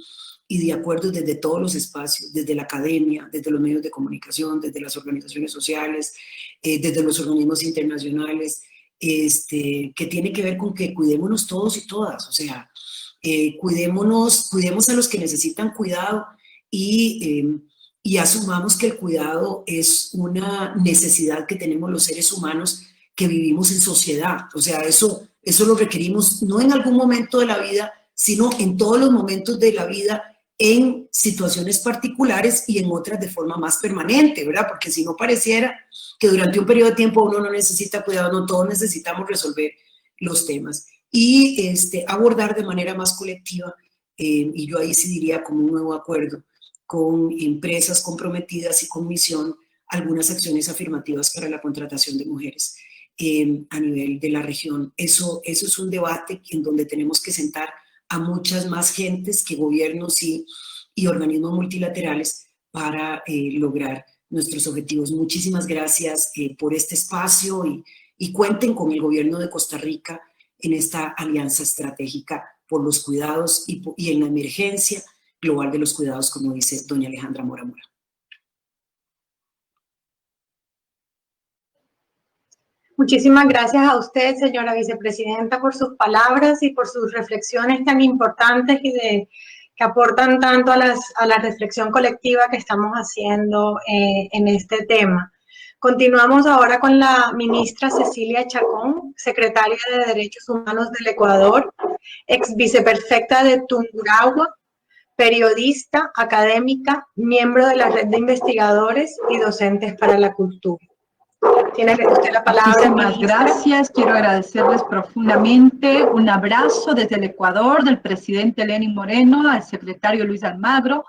y de acuerdos desde todos los espacios, desde la academia, desde los medios de comunicación, desde las organizaciones sociales, desde los organismos internacionales, que tiene que ver con que cuidémonos todos y todas, o sea, cuidemos a los que necesitan cuidado y asumamos que el cuidado es una necesidad que tenemos los seres humanos que vivimos en sociedad. O sea, eso lo requerimos no en algún momento de la vida, sino en todos los momentos de la vida, en situaciones particulares y en otras de forma más permanente, ¿verdad? Porque si no pareciera que durante un periodo de tiempo uno no necesita cuidado, no todos necesitamos resolver los temas. y abordar de manera más colectiva, y yo ahí sí diría como un nuevo acuerdo con empresas comprometidas y con misión, algunas acciones afirmativas para la contratación de mujeres a nivel de la región. Eso es un debate en donde tenemos que sentar a muchas más gentes que gobiernos y organismos multilaterales para lograr nuestros objetivos. Muchísimas gracias por este espacio y cuenten con el gobierno de Costa Rica en esta alianza estratégica por los cuidados y en la emergencia global de los cuidados, como dice doña Alejandra Mora Mora. Muchísimas gracias a usted, señora vicepresidenta, por sus palabras y por sus reflexiones tan importantes y que aportan tanto a la reflexión colectiva que estamos haciendo en este tema. Continuamos ahora con la ministra Cecilia Chacón, secretaria de Derechos Humanos del Ecuador, ex viceprefecta de Tungurahua, periodista, académica, miembro de la red de investigadores y docentes para la cultura. Tiene usted la palabra. Muchísimas gracias. Quiero agradecerles profundamente. Un abrazo desde el Ecuador del presidente Lenín Moreno, al secretario Luis Almagro,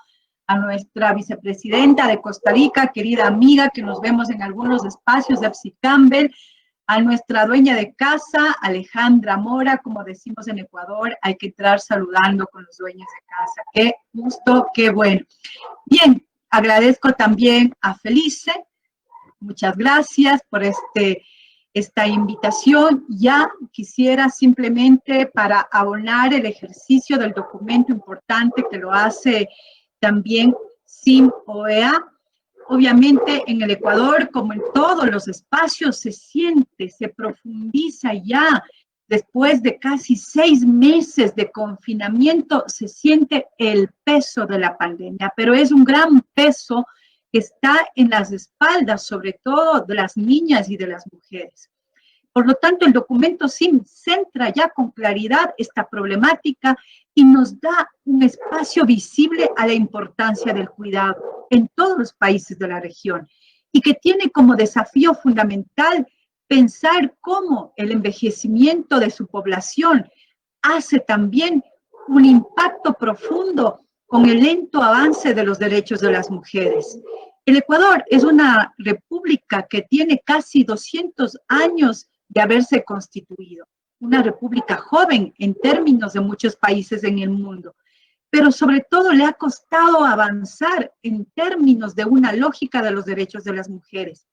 a nuestra vicepresidenta de Costa Rica, querida amiga, que nos vemos en algunos espacios de Epsi Campbell, a nuestra dueña de casa, Alejandra Mora, como decimos en Ecuador, hay que entrar saludando con los dueños de casa. Qué gusto, qué bueno. Bien, agradezco también a Felice. Muchas gracias por esta invitación. Ya quisiera simplemente para abonar el ejercicio del documento importante que lo hace también SIM-OEA. Obviamente en el Ecuador, como en todos los espacios, se siente, se profundiza ya después de casi 6 meses de confinamiento, se siente el peso de la pandemia, pero es un gran peso que está en las espaldas, sobre todo de las niñas y de las mujeres. Por lo tanto, el documento SIM centra ya con claridad esta problemática y nos da un espacio visible a la importancia del cuidado en todos los países de la región y que tiene como desafío fundamental pensar cómo el envejecimiento de su población hace también un impacto profundo con el lento avance de los derechos de las mujeres. El Ecuador es una república que tiene casi 200 años de haberse constituido, una república joven en términos de muchos países en el mundo, pero sobre todo le ha costado avanzar en términos de una lógica de los derechos de las mujeres.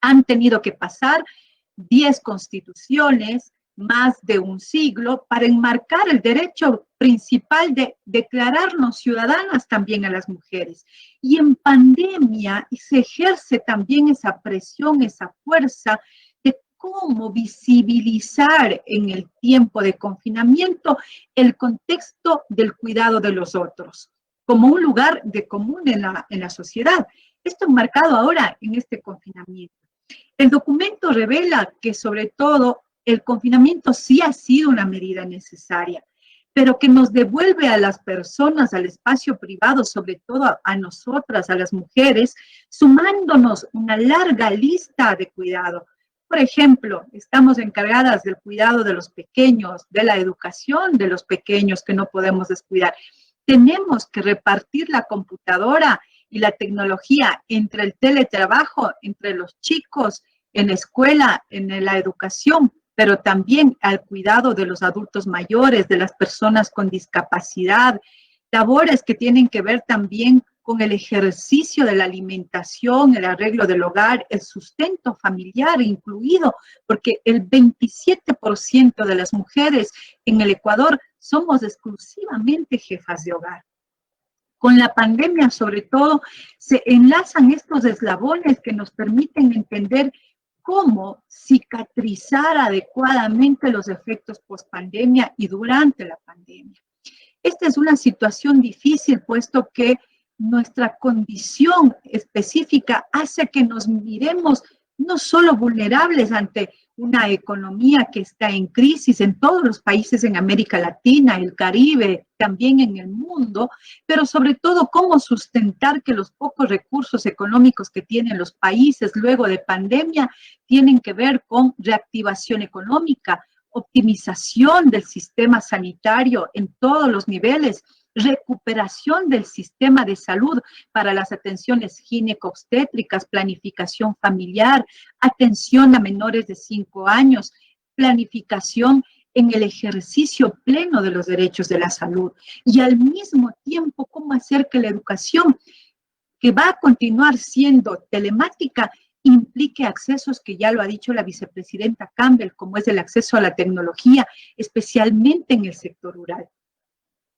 Han tenido que pasar 10 constituciones, más de un siglo, para enmarcar el derecho principal de declararnos ciudadanas también a las mujeres. Y en pandemia se ejerce también esa presión, esa fuerza de cómo visibilizar en el tiempo de confinamiento el contexto del cuidado de los otros, como un lugar de común en la sociedad. Esto enmarcado ahora en este confinamiento. El documento revela que sobre todo el confinamiento sí ha sido una medida necesaria, pero que nos devuelve a las personas al espacio privado, sobre todo a nosotras, a las mujeres, sumándonos una larga lista de cuidado. Por ejemplo, estamos encargadas del cuidado de los pequeños, de la educación de los pequeños que no podemos descuidar. Tenemos que repartir la computadora y la tecnología entre el teletrabajo, entre los chicos, en la escuela, en la educación, pero también al cuidado de los adultos mayores, de las personas con discapacidad, labores que tienen que ver también con el ejercicio de la alimentación, el arreglo del hogar, el sustento familiar incluido, porque el 27% de las mujeres en el Ecuador somos exclusivamente jefas de hogar. Con la pandemia, sobre todo, se enlazan estos eslabones que nos permiten entender cómo cicatrizar adecuadamente los efectos post-pandemia y durante la pandemia. Esta es una situación difícil, puesto que nuestra condición específica hace que nos miremos no solo vulnerables ante una economía que está en crisis en todos los países en América Latina, el Caribe, también en el mundo, pero sobre todo cómo sustentar que los pocos recursos económicos que tienen los países luego de pandemia tienen que ver con reactivación económica optimización del sistema sanitario en todos los niveles, recuperación del sistema de salud para las atenciones gineco-obstétricas, planificación familiar, atención a menores de 5 años, planificación en el ejercicio pleno de los derechos de la salud y al mismo tiempo cómo hacer que la educación, que va a continuar siendo telemática, implique accesos que ya lo ha dicho la vicepresidenta Campbell, como es el acceso a la tecnología, especialmente en el sector rural.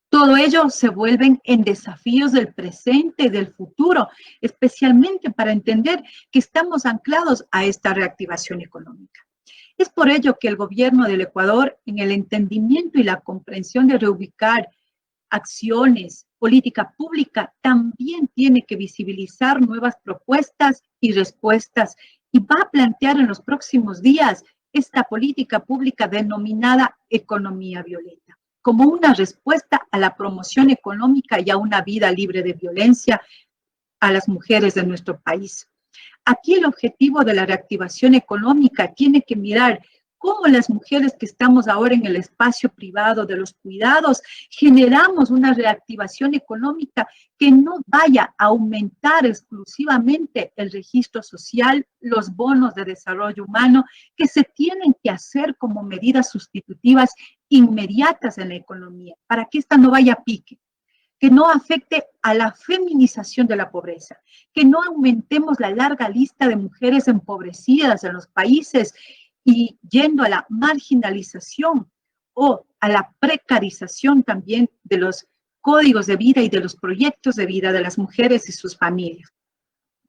Todo ello se vuelven en desafíos del presente y del futuro, especialmente para entender que estamos anclados a esta reactivación económica. Es por ello que el gobierno del Ecuador, en el entendimiento y la comprensión de reubicar acciones, política pública, también tiene que visibilizar nuevas propuestas y respuestas y va a plantear en los próximos días esta política pública denominada economía violeta, como una respuesta a la promoción económica y a una vida libre de violencia a las mujeres de nuestro país. Aquí el objetivo de la reactivación económica tiene que mirar cómo las mujeres que estamos ahora en el espacio privado de los cuidados generamos una reactivación económica que no vaya a aumentar exclusivamente el registro social, los bonos de desarrollo humano, que se tienen que hacer como medidas sustitutivas inmediatas en la economía, para que esta no vaya a pique, que no afecte a la feminización de la pobreza, que no aumentemos la larga lista de mujeres empobrecidas en los países y yendo a la marginalización o a la precarización también de los códigos de vida y de los proyectos de vida de las mujeres y sus familias.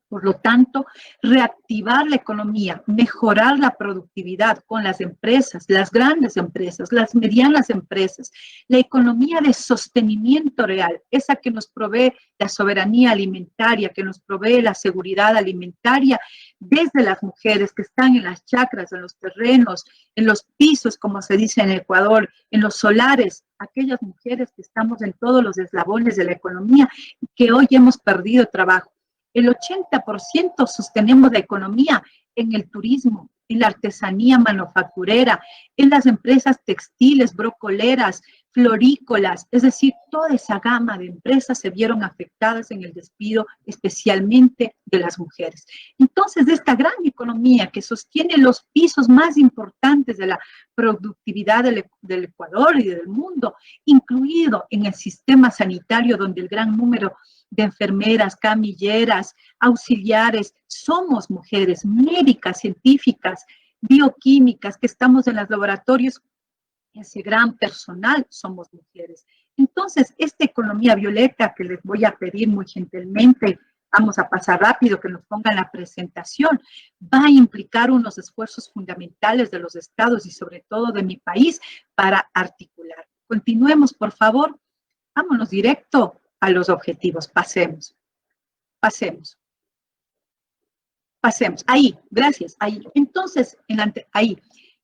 Por lo tanto, reactivar la economía, mejorar la productividad con las empresas, las grandes empresas, las medianas empresas, la economía de sostenimiento real, esa que nos provee la soberanía alimentaria, que nos provee la seguridad alimentaria, desde las mujeres que están en las chacras, en los terrenos, en los pisos, como se dice en Ecuador, en los solares, aquellas mujeres que estamos en todos los eslabones de la economía y que hoy hemos perdido trabajo. El 80% sostenemos la economía en el turismo, en la artesanía manufacturera, en las empresas textiles, brocoleras, florícolas, es decir, toda esa gama de empresas se vieron afectadas en el despido, especialmente de las mujeres. Entonces, de esta gran economía que sostiene los pisos más importantes de la productividad del Ecuador y del mundo, incluido en el sistema sanitario, donde el gran número de enfermeras, camilleras, auxiliares, somos mujeres, médicas, científicas, bioquímicas, que estamos en los laboratorios, ese gran personal somos mujeres. Entonces, esta economía violeta que les voy a pedir muy gentilmente, vamos a pasar rápido, que nos pongan la presentación, va a implicar unos esfuerzos fundamentales de los estados y sobre todo de mi país para articular. Continuemos, por favor. Vámonos directo a los objetivos. Pasemos. Ahí, gracias, ahí. Entonces, ahí.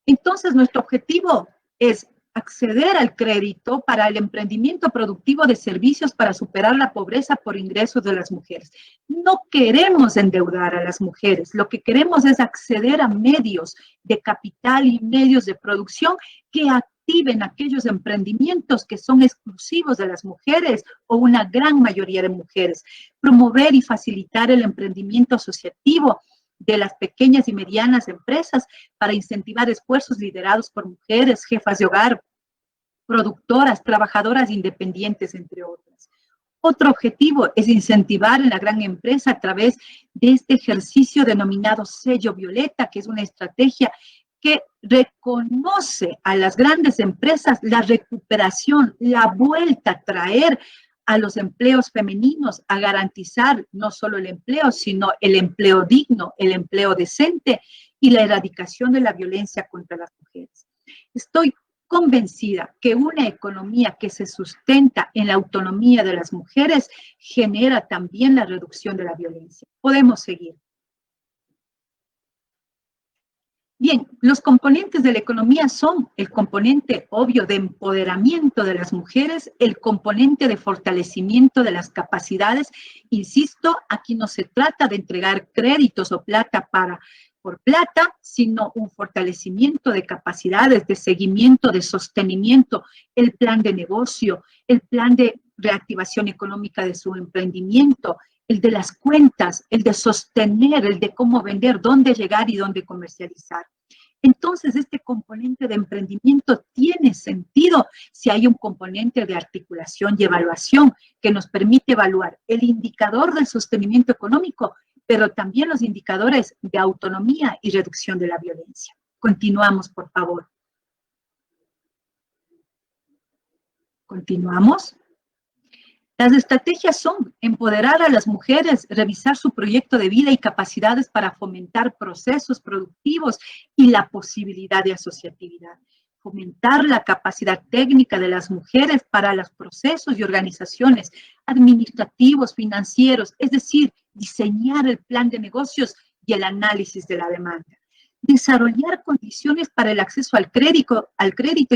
Entonces, nuestro objetivo es acceder al crédito para el emprendimiento productivo de servicios para superar la pobreza por ingresos de las mujeres. No queremos endeudar a las mujeres, lo que queremos es acceder a medios de capital y medios de producción que activen aquellos emprendimientos que son exclusivos de las mujeres o una gran mayoría de mujeres. Promover y facilitar el emprendimiento asociativo de las pequeñas y medianas empresas para incentivar esfuerzos liderados por mujeres, jefas de hogar, productoras, trabajadoras independientes, entre otras. Otro objetivo es incentivar en la gran empresa a través de este ejercicio denominado sello violeta, que es una estrategia que reconoce a las grandes empresas la recuperación, la vuelta a traer a los empleos femeninos, a garantizar no solo el empleo, sino el empleo digno, el empleo decente y la erradicación de la violencia contra las mujeres. Estoy convencida que una economía que se sustenta en la autonomía de las mujeres genera también la reducción de la violencia. Podemos seguir. Bien, los componentes de la economía son el componente obvio de empoderamiento de las mujeres, el componente de fortalecimiento de las capacidades. Insisto, aquí no se trata de entregar créditos o plata para por plata, sino un fortalecimiento de capacidades, de seguimiento, de sostenimiento, el plan de negocio, el plan de reactivación económica de su emprendimiento, el de las cuentas, el de sostener, el de cómo vender, dónde llegar y dónde comercializar. Entonces, este componente de emprendimiento tiene sentido si hay un componente de articulación y evaluación que nos permite evaluar el indicador del sostenimiento económico, pero también los indicadores de autonomía y reducción de la violencia. Continuamos, por favor. Continuamos. Las estrategias son empoderar a las mujeres, revisar su proyecto de vida y capacidades para fomentar procesos productivos y la posibilidad de asociatividad. Fomentar la capacidad técnica de las mujeres para los procesos y organizaciones administrativos, financieros, es decir, diseñar el plan de negocios y el análisis de la demanda. Desarrollar condiciones para el acceso al crédito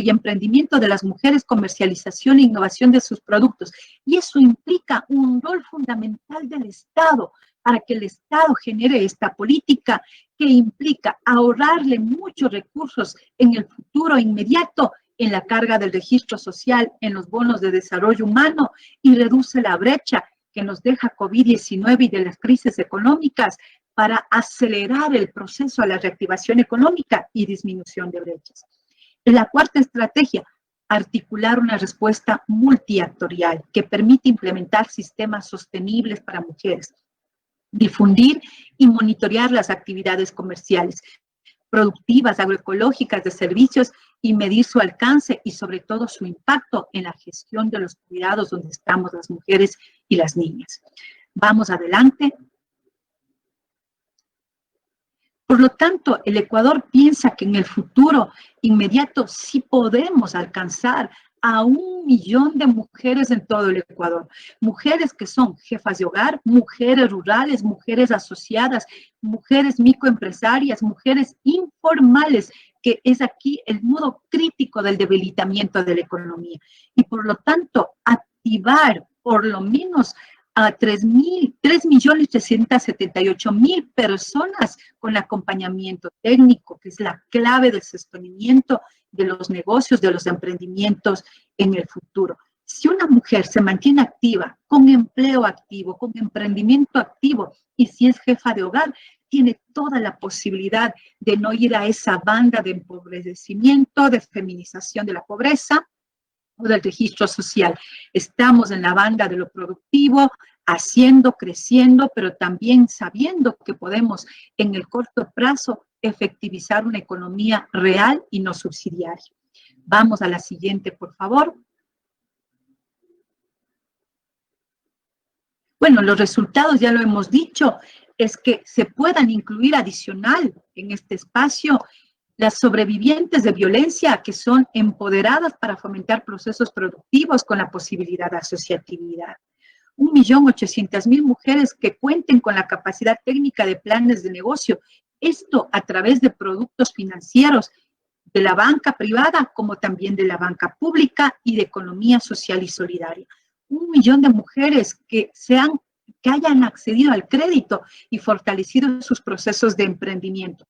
y emprendimiento de las mujeres, comercialización e innovación de sus productos. Y eso implica un rol fundamental del Estado, para que el Estado genere esta política que implica ahorrarle muchos recursos en el futuro inmediato en la carga del registro social, en los bonos de desarrollo humano y reduce la brecha que nos deja COVID-19 y de las crisis económicas, para acelerar el proceso a la reactivación económica y disminución de brechas. La cuarta estrategia, articular una respuesta multiactorial que permite implementar sistemas sostenibles para mujeres, difundir y monitorear las actividades comerciales, productivas, agroecológicas, de servicios y medir su alcance y sobre todo su impacto en la gestión de los cuidados donde estamos las mujeres y las niñas. Vamos adelante. Por lo tanto, el Ecuador piensa que en el futuro inmediato sí podemos alcanzar a 1 millón de mujeres en todo el Ecuador. Mujeres que son jefas de hogar, mujeres rurales, mujeres asociadas, mujeres microempresarias, mujeres informales, que es aquí el nudo crítico del debilitamiento de la economía. Y por lo tanto, activar por lo menos a 3.378.000 personas con acompañamiento técnico, que es la clave del sostenimiento de los negocios, de los emprendimientos en el futuro. Si una mujer se mantiene activa, con empleo activo, con emprendimiento activo, y si es jefa de hogar, tiene toda la posibilidad de no ir a esa banda de empobrecimiento, de feminización de la pobreza, o del registro social. Estamos en la banda de lo productivo, haciendo, creciendo, pero también sabiendo que podemos en el corto plazo efectivizar una economía real y no subsidiaria. Vamos a la siguiente, por favor. Bueno, los resultados ya lo hemos dicho, es que se puedan incluir adicional en este espacio las sobrevivientes de violencia que son empoderadas para fomentar procesos productivos con la posibilidad de asociatividad. 1.800.000 mujeres que cuenten con la capacidad técnica de planes de negocio, esto a través de productos financieros de la banca privada como también de la banca pública y de economía social y solidaria. 1 millón de mujeres que hayan accedido al crédito y fortalecido sus procesos de emprendimiento.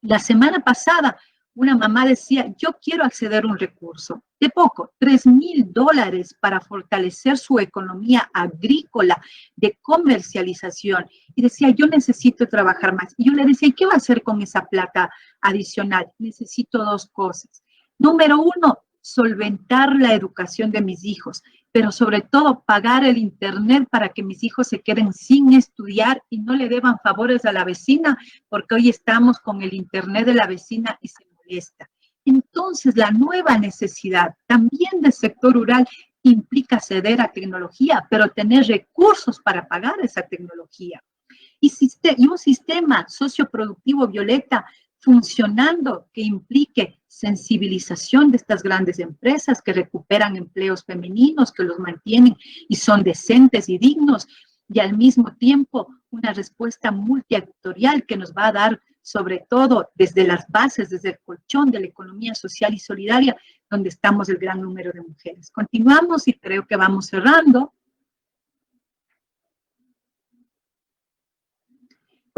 La semana pasada, una mamá decía, yo quiero acceder a un recurso de poco, $3.000 para fortalecer su economía agrícola de comercialización. Y decía, yo necesito trabajar más. Y yo le decía, ¿qué va a hacer con esa plata adicional? Necesito 2 cosas. Número 1, solventar la educación de mis hijos, pero sobre todo pagar el internet para que mis hijos se queden sin estudiar y no le deban favores a la vecina, porque hoy estamos con el internet de la vecina y se molesta. Entonces, la nueva necesidad también del sector rural implica acceder a tecnología, pero tener recursos para pagar esa tecnología. Y un sistema socioproductivo, Violeta, funcionando, que implique sensibilización de estas grandes empresas que recuperan empleos femeninos, que los mantienen y son decentes y dignos, y al mismo tiempo una respuesta multiactorial que nos va a dar, sobre todo desde las bases, desde el colchón de la economía social y solidaria, donde estamos el gran número de mujeres. Continuamos y creo que vamos cerrando.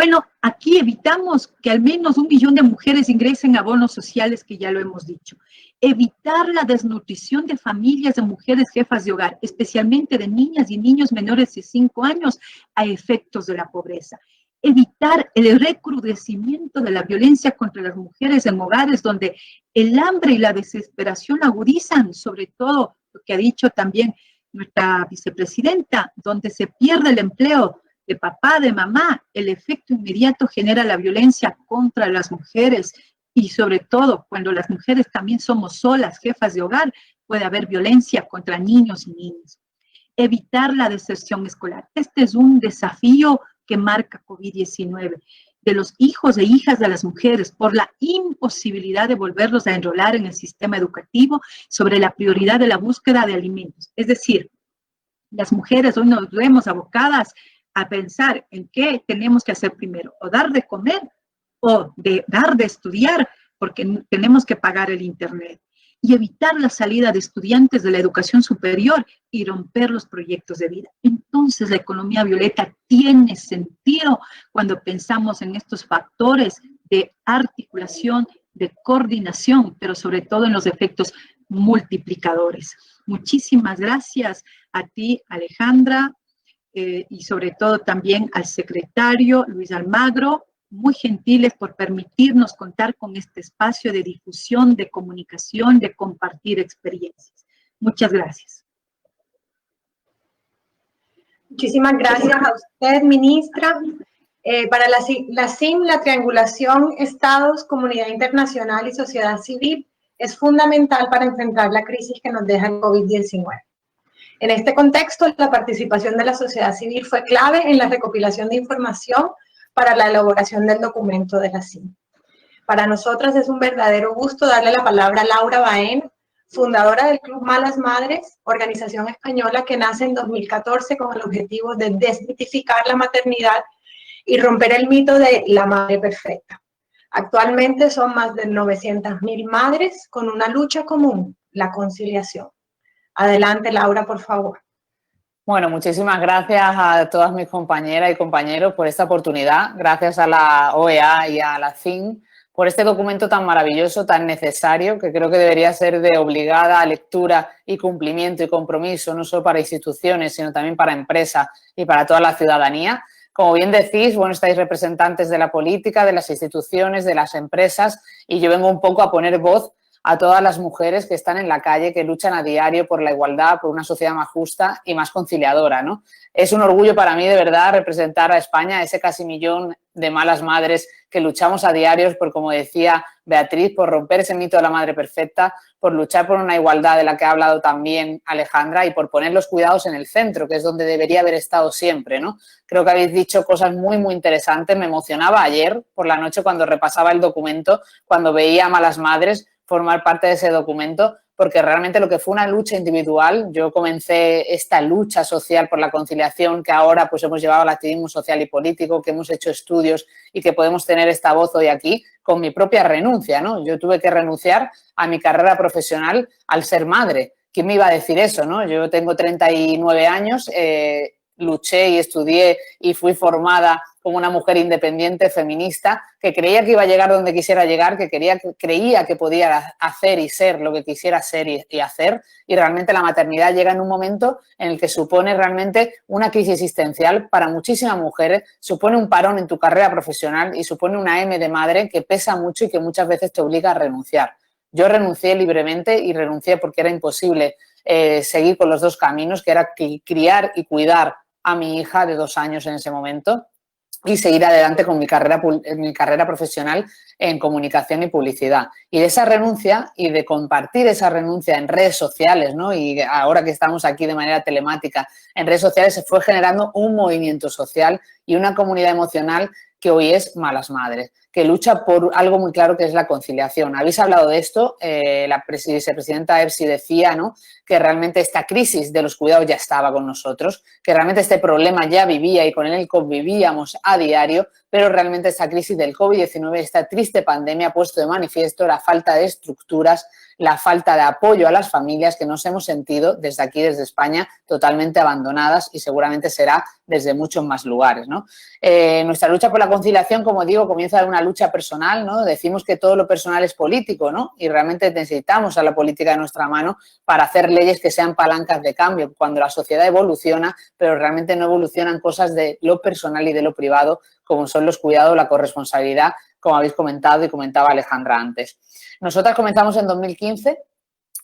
Bueno, aquí evitamos que al menos 1 millón de mujeres ingresen a bonos sociales, que ya lo hemos dicho. Evitar la desnutrición de familias de mujeres jefas de hogar, especialmente de niñas y niños menores de 5 años, a efectos de la pobreza. Evitar el recrudecimiento de la violencia contra las mujeres en hogares donde el hambre y la desesperación agudizan, sobre todo lo que ha dicho también nuestra vicepresidenta, donde se pierde el empleo de papá, de mamá, el efecto inmediato genera la violencia contra las mujeres y sobre todo cuando las mujeres también somos solas, jefas de hogar, puede haber violencia contra niños y niñas. Evitar la deserción escolar. Este es un desafío que marca COVID-19, de los hijos e hijas de las mujeres por la imposibilidad de volverlos a enrolar en el sistema educativo, sobre la prioridad de la búsqueda de alimentos. Es decir, las mujeres hoy nos vemos abocadas a pensar en qué tenemos que hacer primero, o dar de comer o dar de estudiar, porque tenemos que pagar el internet. Y evitar la salida de estudiantes de la educación superior y romper los proyectos de vida. Entonces, la economía violeta tiene sentido cuando pensamos en estos factores de articulación, de coordinación, pero sobre todo en los efectos multiplicadores. Muchísimas gracias a ti, Alejandra, y sobre todo también al secretario Luis Almagro, muy gentiles por permitirnos contar con este espacio de difusión, de comunicación, de compartir experiencias. Muchas gracias. Muchísimas gracias a usted, ministra. Para la CIM, la triangulación Estados, comunidad internacional y sociedad civil es fundamental para enfrentar la crisis que nos deja el COVID-19. En este contexto, la participación de la sociedad civil fue clave en la recopilación de información para la elaboración del documento de la CIM. Para nosotras es un verdadero gusto darle la palabra a Laura Baena, fundadora del Club Malas Madres, organización española que nace en 2014 con el objetivo de desmitificar la maternidad y romper el mito de la madre perfecta. Actualmente son más de 900.000 madres con una lucha común, la conciliación. Adelante, Laura, por favor. Bueno, muchísimas gracias a todas mis compañeras y compañeros por esta oportunidad. Gracias a la OEA y a la CIM por este documento tan maravilloso, tan necesario, que creo que debería ser de obligada lectura y cumplimiento y compromiso, no solo para instituciones, sino también para empresas y para toda la ciudadanía. Como bien decís, bueno, estáis representantes de la política, de las instituciones, de las empresas, y yo vengo un poco a poner voz a todas las mujeres que están en la calle, que luchan a diario por la igualdad, por una sociedad más justa y más conciliadora, ¿no? Es un orgullo para mí, de verdad, representar a España, ese casi millón de malas madres que luchamos a diario por, como decía Beatriz, por romper ese mito de la madre perfecta, por luchar por una igualdad de la que ha hablado también Alejandra y por poner los cuidados en el centro, que es donde debería haber estado siempre, ¿no? Creo que habéis dicho cosas muy, muy interesantes. Me emocionaba ayer por la noche cuando repasaba el documento, cuando veía a malas madres formar parte de ese documento, porque realmente lo que fue una lucha individual, yo comencé esta lucha social por la conciliación que ahora pues hemos llevado al activismo social y político, que hemos hecho estudios y que podemos tener esta voz hoy aquí con mi propia renuncia, ¿no? Yo tuve que renunciar a mi carrera profesional al ser madre. ¿Quién me iba a decir eso, no? Yo tengo 39 años, luché y estudié y fui formada como una mujer independiente, feminista, que creía que iba a llegar donde quisiera llegar, que creía que podía hacer y ser lo que quisiera ser y hacer, y realmente la maternidad llega en un momento en el que supone realmente una crisis existencial para muchísimas mujeres, supone un parón en tu carrera profesional y supone una M de madre que pesa mucho y que muchas veces te obliga a renunciar. Yo renuncié libremente y renuncié porque era imposible seguir con los dos caminos, que era criar y cuidar a mi hija de 2 años en ese momento y seguir adelante con mi carrera profesional en comunicación y publicidad. Y de esa renuncia y de compartir esa renuncia en redes sociales, ¿no? Y ahora que estamos aquí de manera telemática, en redes sociales se fue generando un movimiento social y una comunidad emocional que hoy es Malas Madres, que lucha por algo muy claro que es la conciliación. Habéis hablado de esto, la vicepresidenta EPSI decía, ¿no?, que realmente esta crisis de los cuidados ya estaba con nosotros, que realmente este problema ya vivía y con él convivíamos a diario, pero realmente esta crisis del COVID-19, esta triste pandemia ha puesto de manifiesto la falta de estructuras, la falta de apoyo a las familias, que nos hemos sentido desde aquí, desde España, totalmente abandonadas, y seguramente será desde muchos más lugares, ¿no? Nuestra lucha por la conciliación, como digo, comienza de una lucha personal, ¿no? Decimos que todo lo personal es político, ¿no? Y realmente necesitamos a la política de nuestra mano para hacer leyes que sean palancas de cambio, cuando la sociedad evoluciona, pero realmente no evolucionan cosas de lo personal y de lo privado, como son los cuidados, la corresponsabilidad, como habéis comentado y comentaba Alejandra antes. Nosotras comenzamos en 2015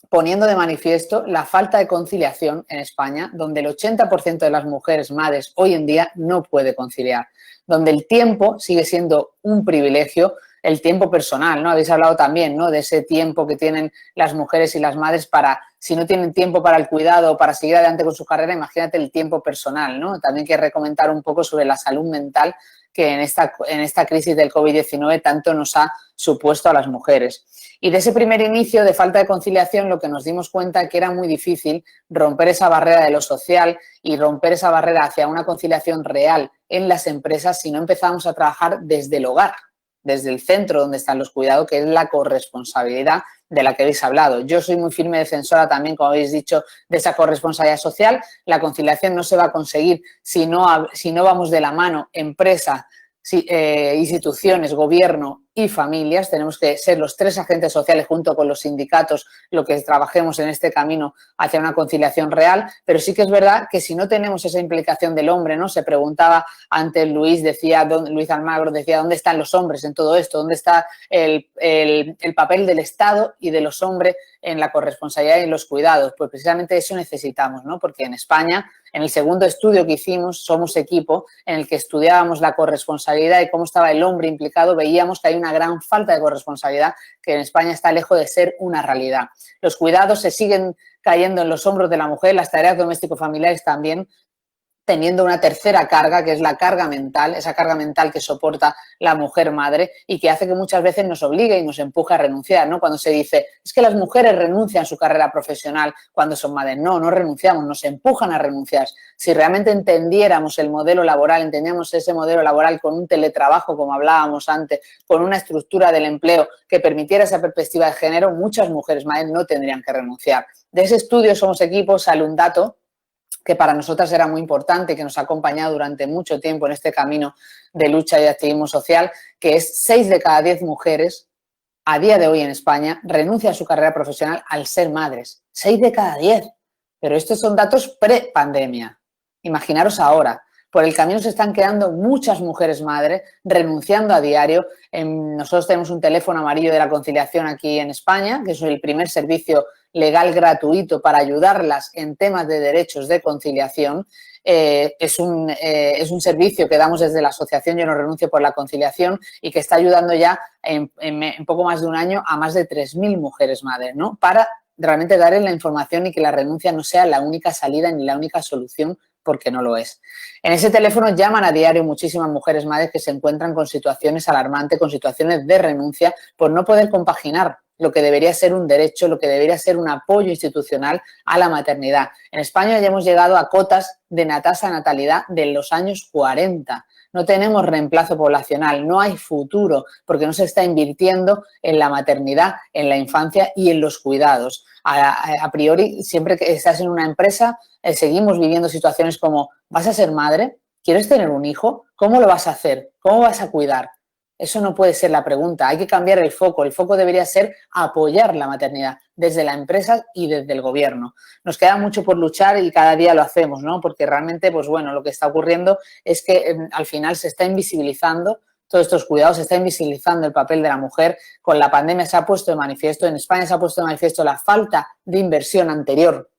poniendo de manifiesto la falta de conciliación en España, donde el 80% de las mujeres madres hoy en día no puede conciliar, donde el tiempo sigue siendo un privilegio, el tiempo personal, ¿no? Habéis hablado también, ¿no?, de ese tiempo que tienen las mujeres y las madres para, si no tienen tiempo para el cuidado o para seguir adelante con su carrera, imagínate el tiempo personal, ¿no? También hay que recomendar un poco sobre la salud mental que en esta crisis del COVID-19 tanto nos ha supuesto a las mujeres. Y de ese primer inicio de falta de conciliación, lo que nos dimos cuenta que era muy difícil romper esa barrera de lo social y romper esa barrera hacia una conciliación real en las empresas si no empezamos a trabajar desde el hogar, desde el centro donde están los cuidados, que es la corresponsabilidad de la que habéis hablado. Yo soy muy firme defensora también, como habéis dicho, de esa corresponsabilidad social. La conciliación no se va a conseguir si no vamos de la mano empresa, instituciones, gobierno y familias. Tenemos que ser los tres agentes sociales junto con los sindicatos lo que trabajemos en este camino hacia una conciliación real, pero sí que es verdad que si no tenemos esa implicación del hombre, ¿no? Se preguntaba antes Luis Almagro decía, ¿dónde están los hombres en todo esto? ¿Dónde está el papel del Estado y de los hombres en la corresponsabilidad y en los cuidados? Pues precisamente eso necesitamos, ¿no? Porque en España, en el segundo estudio que hicimos, Somos Equipo, en el que estudiábamos la corresponsabilidad y cómo estaba el hombre implicado, veíamos que hay una gran falta de corresponsabilidad que en España está lejos de ser una realidad. Los cuidados se siguen cayendo en los hombros de la mujer, las tareas doméstico-familiares también, teniendo una tercera carga, que es la carga mental, esa carga mental que soporta la mujer madre y que hace que muchas veces nos obligue y nos empuje a renunciar, ¿no? Cuando se dice, es que las mujeres renuncian a su carrera profesional cuando son madres. No, no renunciamos, nos empujan a renunciar. Si realmente entendiéramos el modelo laboral, entendíamos ese modelo laboral con un teletrabajo, como hablábamos antes, con una estructura del empleo que permitiera esa perspectiva de género, muchas mujeres madres no tendrían que renunciar. De ese estudio Somos Equipo sale un dato que para nosotras era muy importante, que nos ha acompañado durante mucho tiempo en este camino de lucha y de activismo social, que es 6 de cada 10 mujeres a día de hoy en España renuncian a su carrera profesional al ser madres. 6 de cada 10. Pero estos son datos pre-pandemia. Imaginaros ahora. Por el camino se están quedando muchas mujeres madres renunciando a diario. Nosotros tenemos un teléfono amarillo de la conciliación aquí en España, que es el primer servicio legal gratuito para ayudarlas en temas de derechos de conciliación. Es un servicio que damos desde la asociación Yo no renuncio por la conciliación y que está ayudando ya en poco más de un año a más de 3.000 mujeres madres, ¿no? Para realmente darles la información y que la renuncia no sea la única salida ni la única solución, porque no lo es. En ese teléfono llaman a diario muchísimas mujeres madres que se encuentran con situaciones alarmantes, con situaciones de renuncia por no poder compaginar lo que debería ser un derecho, lo que debería ser un apoyo institucional a la maternidad. En España ya hemos llegado a cotas de tasa de natalidad de los años 40. No tenemos reemplazo poblacional, no hay futuro, porque no se está invirtiendo en la maternidad, en la infancia y en los cuidados. A priori, siempre que estás en una empresa, seguimos viviendo situaciones como, ¿vas a ser madre? ¿Quieres tener un hijo? ¿Cómo lo vas a hacer? ¿Cómo vas a cuidar? Eso no puede ser la pregunta. Hay que cambiar el foco. El foco debería ser apoyar la maternidad desde la empresa y desde el gobierno. Nos queda mucho por luchar y cada día lo hacemos, ¿no? Porque realmente, pues bueno, lo que está ocurriendo es que al final se está invisibilizando todos estos cuidados, se está invisibilizando el papel de la mujer. Con la pandemia se ha puesto de manifiesto, en España se ha puesto de manifiesto la falta de inversión anterior,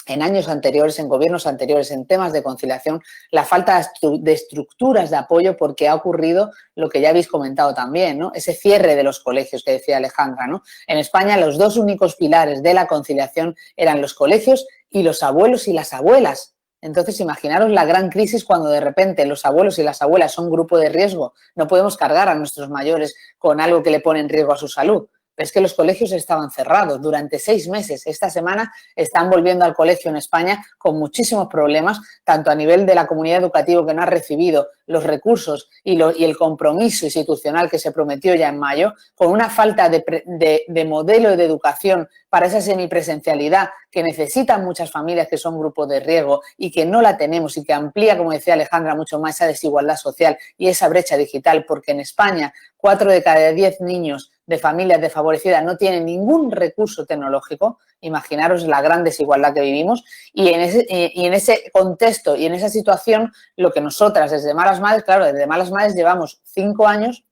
en años anteriores, en gobiernos anteriores, en temas de conciliación, la falta de estructuras de apoyo, porque ha ocurrido lo que ya habéis comentado también, ¿no? Ese cierre de los colegios que decía Alejandra, ¿no? En España los dos únicos pilares de la conciliación eran los colegios y los abuelos y las abuelas. Entonces, imaginaros la gran crisis cuando de repente los abuelos y las abuelas son grupo de riesgo. No podemos cargar a nuestros mayores con algo que le pone en riesgo a su salud. pero es que los colegios estaban cerrados durante 6 meses. Esta semana están volviendo al colegio en España con muchísimos problemas, tanto a nivel de la comunidad educativa que no ha recibido los recursos y el compromiso institucional que se prometió ya en mayo, con una falta de modelo de educación para esa semipresencialidad que necesitan muchas familias que son grupos de riesgo y que no la tenemos y que amplía, como decía Alejandra, mucho más esa desigualdad social y esa brecha digital, porque en España 4 de cada 10 niños de familias desfavorecidas no tienen ningún recurso tecnológico. Imaginaros la gran desigualdad que vivimos y en ese contexto y en esa situación lo que nosotras desde Malas Madres, claro, desde Malas Madres llevamos 5 años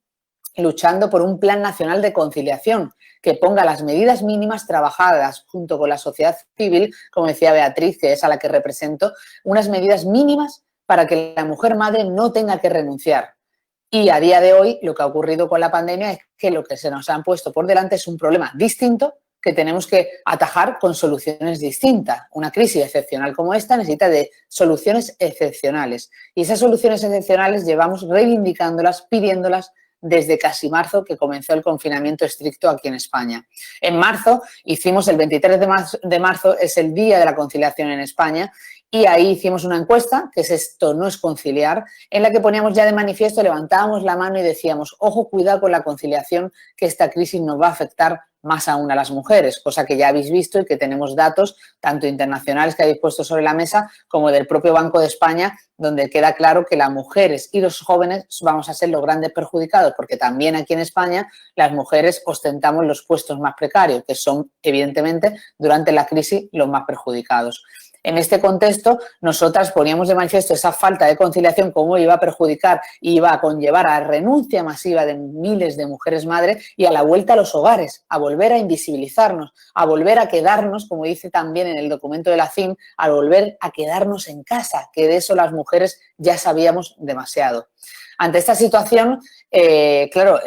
luchando por un plan nacional de conciliación que ponga las medidas mínimas trabajadas junto con la sociedad civil, como decía Beatriz, que es a la que represento, unas medidas mínimas para que la mujer madre no tenga que renunciar. Y a día de hoy lo que ha ocurrido con la pandemia es que lo que se nos han puesto por delante es un problema distinto que tenemos que atajar con soluciones distintas. Una crisis excepcional como esta necesita de soluciones excepcionales. Y esas soluciones excepcionales llevamos reivindicándolas, pidiéndolas desde casi marzo, que comenzó el confinamiento estricto aquí en España. En marzo hicimos, el 23 de marzo es el Día de la Conciliación en España, y ahí hicimos una encuesta, que es Esto no es conciliar, en la que poníamos ya de manifiesto, levantábamos la mano y decíamos, ojo, cuidado con la conciliación, que esta crisis nos va a afectar más aún a las mujeres, cosa que ya habéis visto y que tenemos datos tanto internacionales que habéis puesto sobre la mesa como del propio Banco de España, donde queda claro que las mujeres y los jóvenes vamos a ser los grandes perjudicados, porque también aquí en España las mujeres ostentamos los puestos más precarios, que son evidentemente durante la crisis los más perjudicados. En este contexto, nosotras poníamos de manifiesto esa falta de conciliación, cómo iba a perjudicar y iba a conllevar a la renuncia masiva de miles de mujeres madres y a la vuelta a los hogares, a volver a invisibilizarnos, a volver a quedarnos, como dice también en el documento de la CIM, a volver a quedarnos en casa, que de eso las mujeres ya sabíamos demasiado. Ante esta situación, claro,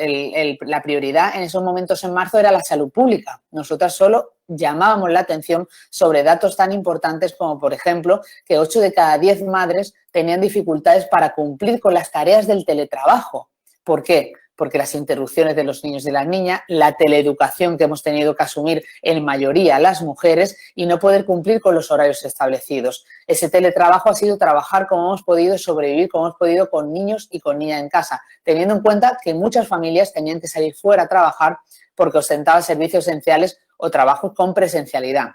la prioridad en esos momentos en marzo era la salud pública. Nosotras solo llamábamos la atención sobre datos tan importantes como, por ejemplo, que 8 de cada 10 madres tenían dificultades para cumplir con las tareas del teletrabajo. ¿Por qué? Porque las interrupciones de los niños y de las niñas, la teleeducación que hemos tenido que asumir en mayoría las mujeres y no poder cumplir con los horarios establecidos. Ese teletrabajo ha sido trabajar como hemos podido, sobrevivir como hemos podido con niños y con niñas en casa, teniendo en cuenta que muchas familias tenían que salir fuera a trabajar porque ostentaban servicios esenciales o trabajos con presencialidad.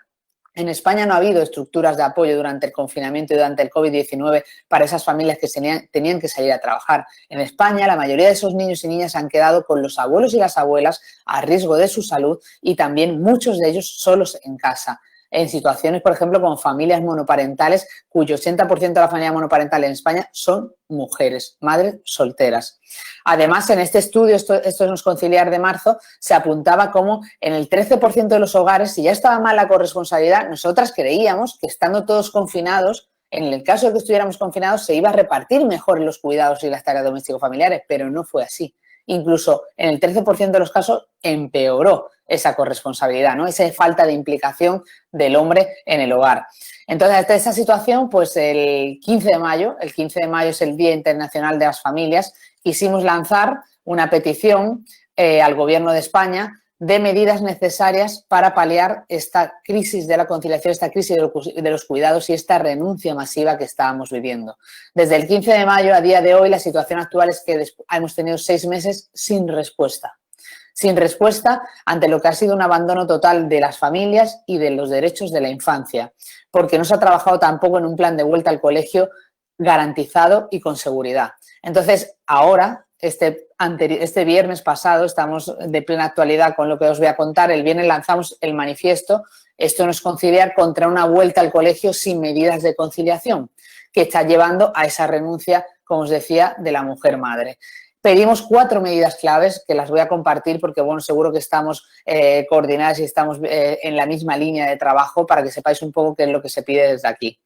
En España no ha habido estructuras de apoyo durante el confinamiento y durante el COVID-19 para esas familias que tenían que salir a trabajar. En España, la mayoría de esos niños y niñas han quedado con los abuelos y las abuelas a riesgo de su salud y también muchos de ellos solos en casa. En situaciones, por ejemplo, con familias monoparentales, cuyo 80% de la familia monoparental en España son mujeres, madres solteras. Además, en este estudio, esto no es conciliar de marzo, se apuntaba como en el 13% de los hogares, si ya estaba mal la corresponsabilidad, nosotras creíamos que estando todos confinados, en el caso de que estuviéramos confinados, se iba a repartir mejor los cuidados y las tareas doméstico-familiares, pero no fue así. Incluso en el 13% de los casos empeoró esa corresponsabilidad, ¿no? Esa falta de implicación del hombre en el hogar. Entonces, ante esta situación, pues el 15 de mayo es el Día Internacional de las Familias, quisimos lanzar una petición al Gobierno de España de medidas necesarias para paliar esta crisis de la conciliación, esta crisis de los cuidados y esta renuncia masiva que estábamos viviendo. Desde el 15 de mayo a día de hoy, la situación actual es que hemos tenido 6 meses sin respuesta ante lo que ha sido un abandono total de las familias y de los derechos de la infancia, porque no se ha trabajado tampoco en un plan de vuelta al colegio garantizado y con seguridad. Entonces, ahora, este viernes pasado, estamos de plena actualidad con lo que os voy a contar, el viernes lanzamos el manifiesto Esto no es conciliar contra una vuelta al colegio sin medidas de conciliación, que está llevando a esa renuncia, como os decía, de la mujer madre. Pedimos 4 medidas claves que las voy a compartir porque, bueno, seguro que estamos coordinadas y estamos en la misma línea de trabajo para que sepáis un poco qué es lo que se pide desde aquí.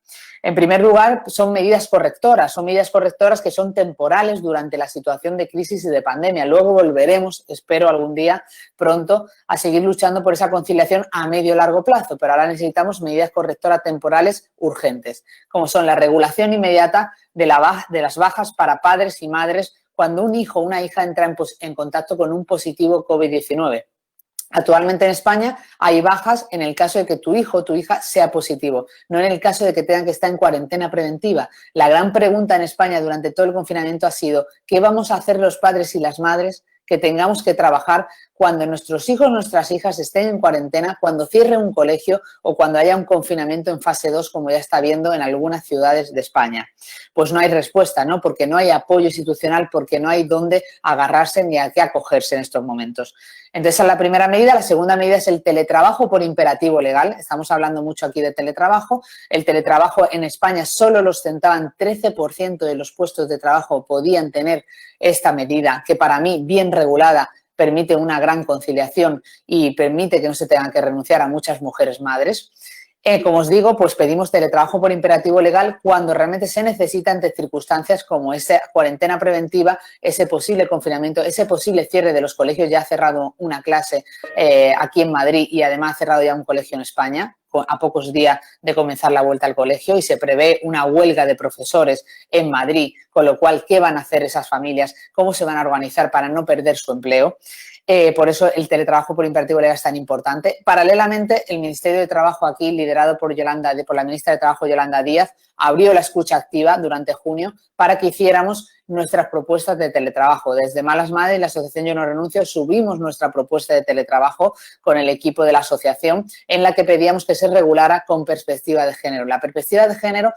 En primer lugar, son medidas correctoras que son temporales durante la situación de crisis y de pandemia. Luego volveremos, espero algún día pronto, a seguir luchando por esa conciliación a medio y largo plazo, pero ahora necesitamos medidas correctoras temporales urgentes, como son la regulación inmediata de las bajas para padres y madres cuando un hijo o una hija entra en contacto con un positivo COVID-19. Actualmente en España hay bajas en el caso de que tu hijo o tu hija sea positivo, no en el caso de que tengan que estar en cuarentena preventiva. La gran pregunta en España durante todo el confinamiento ha sido ¿qué vamos a hacer los padres y las madres que tengamos que trabajar cuando nuestros hijos o nuestras hijas estén en cuarentena, cuando cierre un colegio o cuando haya un confinamiento en fase 2, como ya está habiendo en algunas ciudades de España? Pues no hay respuesta, ¿no? Porque no hay apoyo institucional, porque no hay dónde agarrarse ni a qué acogerse en estos momentos. Entonces, esa es la primera medida. La segunda medida es el teletrabajo por imperativo legal. Estamos hablando mucho aquí de teletrabajo. El teletrabajo en España solo lo ostentaban 13% de los puestos de trabajo podían tener esta medida, que para mí, bien regulada, permite una gran conciliación y permite que no se tengan que renunciar a muchas mujeres madres. Como os digo, pues pedimos teletrabajo por imperativo legal cuando realmente se necesita ante circunstancias como esa cuarentena preventiva, ese posible confinamiento, ese posible cierre de los colegios. Ya ha cerrado una clase aquí en Madrid y además ha cerrado ya un colegio en España a pocos días de comenzar la vuelta al colegio y se prevé una huelga de profesores en Madrid, con lo cual, ¿qué van a hacer esas familias? ¿Cómo se van a organizar para no perder su empleo? Por eso el teletrabajo por imperativo legal es tan importante. Paralelamente, el Ministerio de Trabajo aquí, liderado por la ministra de Trabajo, Yolanda Díaz, abrió la escucha activa durante junio para que hiciéramos nuestras propuestas de teletrabajo. Desde Malas Madres y la Asociación Yo No Renuncio subimos nuestra propuesta de teletrabajo con el equipo de la asociación en la que pedíamos que se regulara con perspectiva de género. La perspectiva de género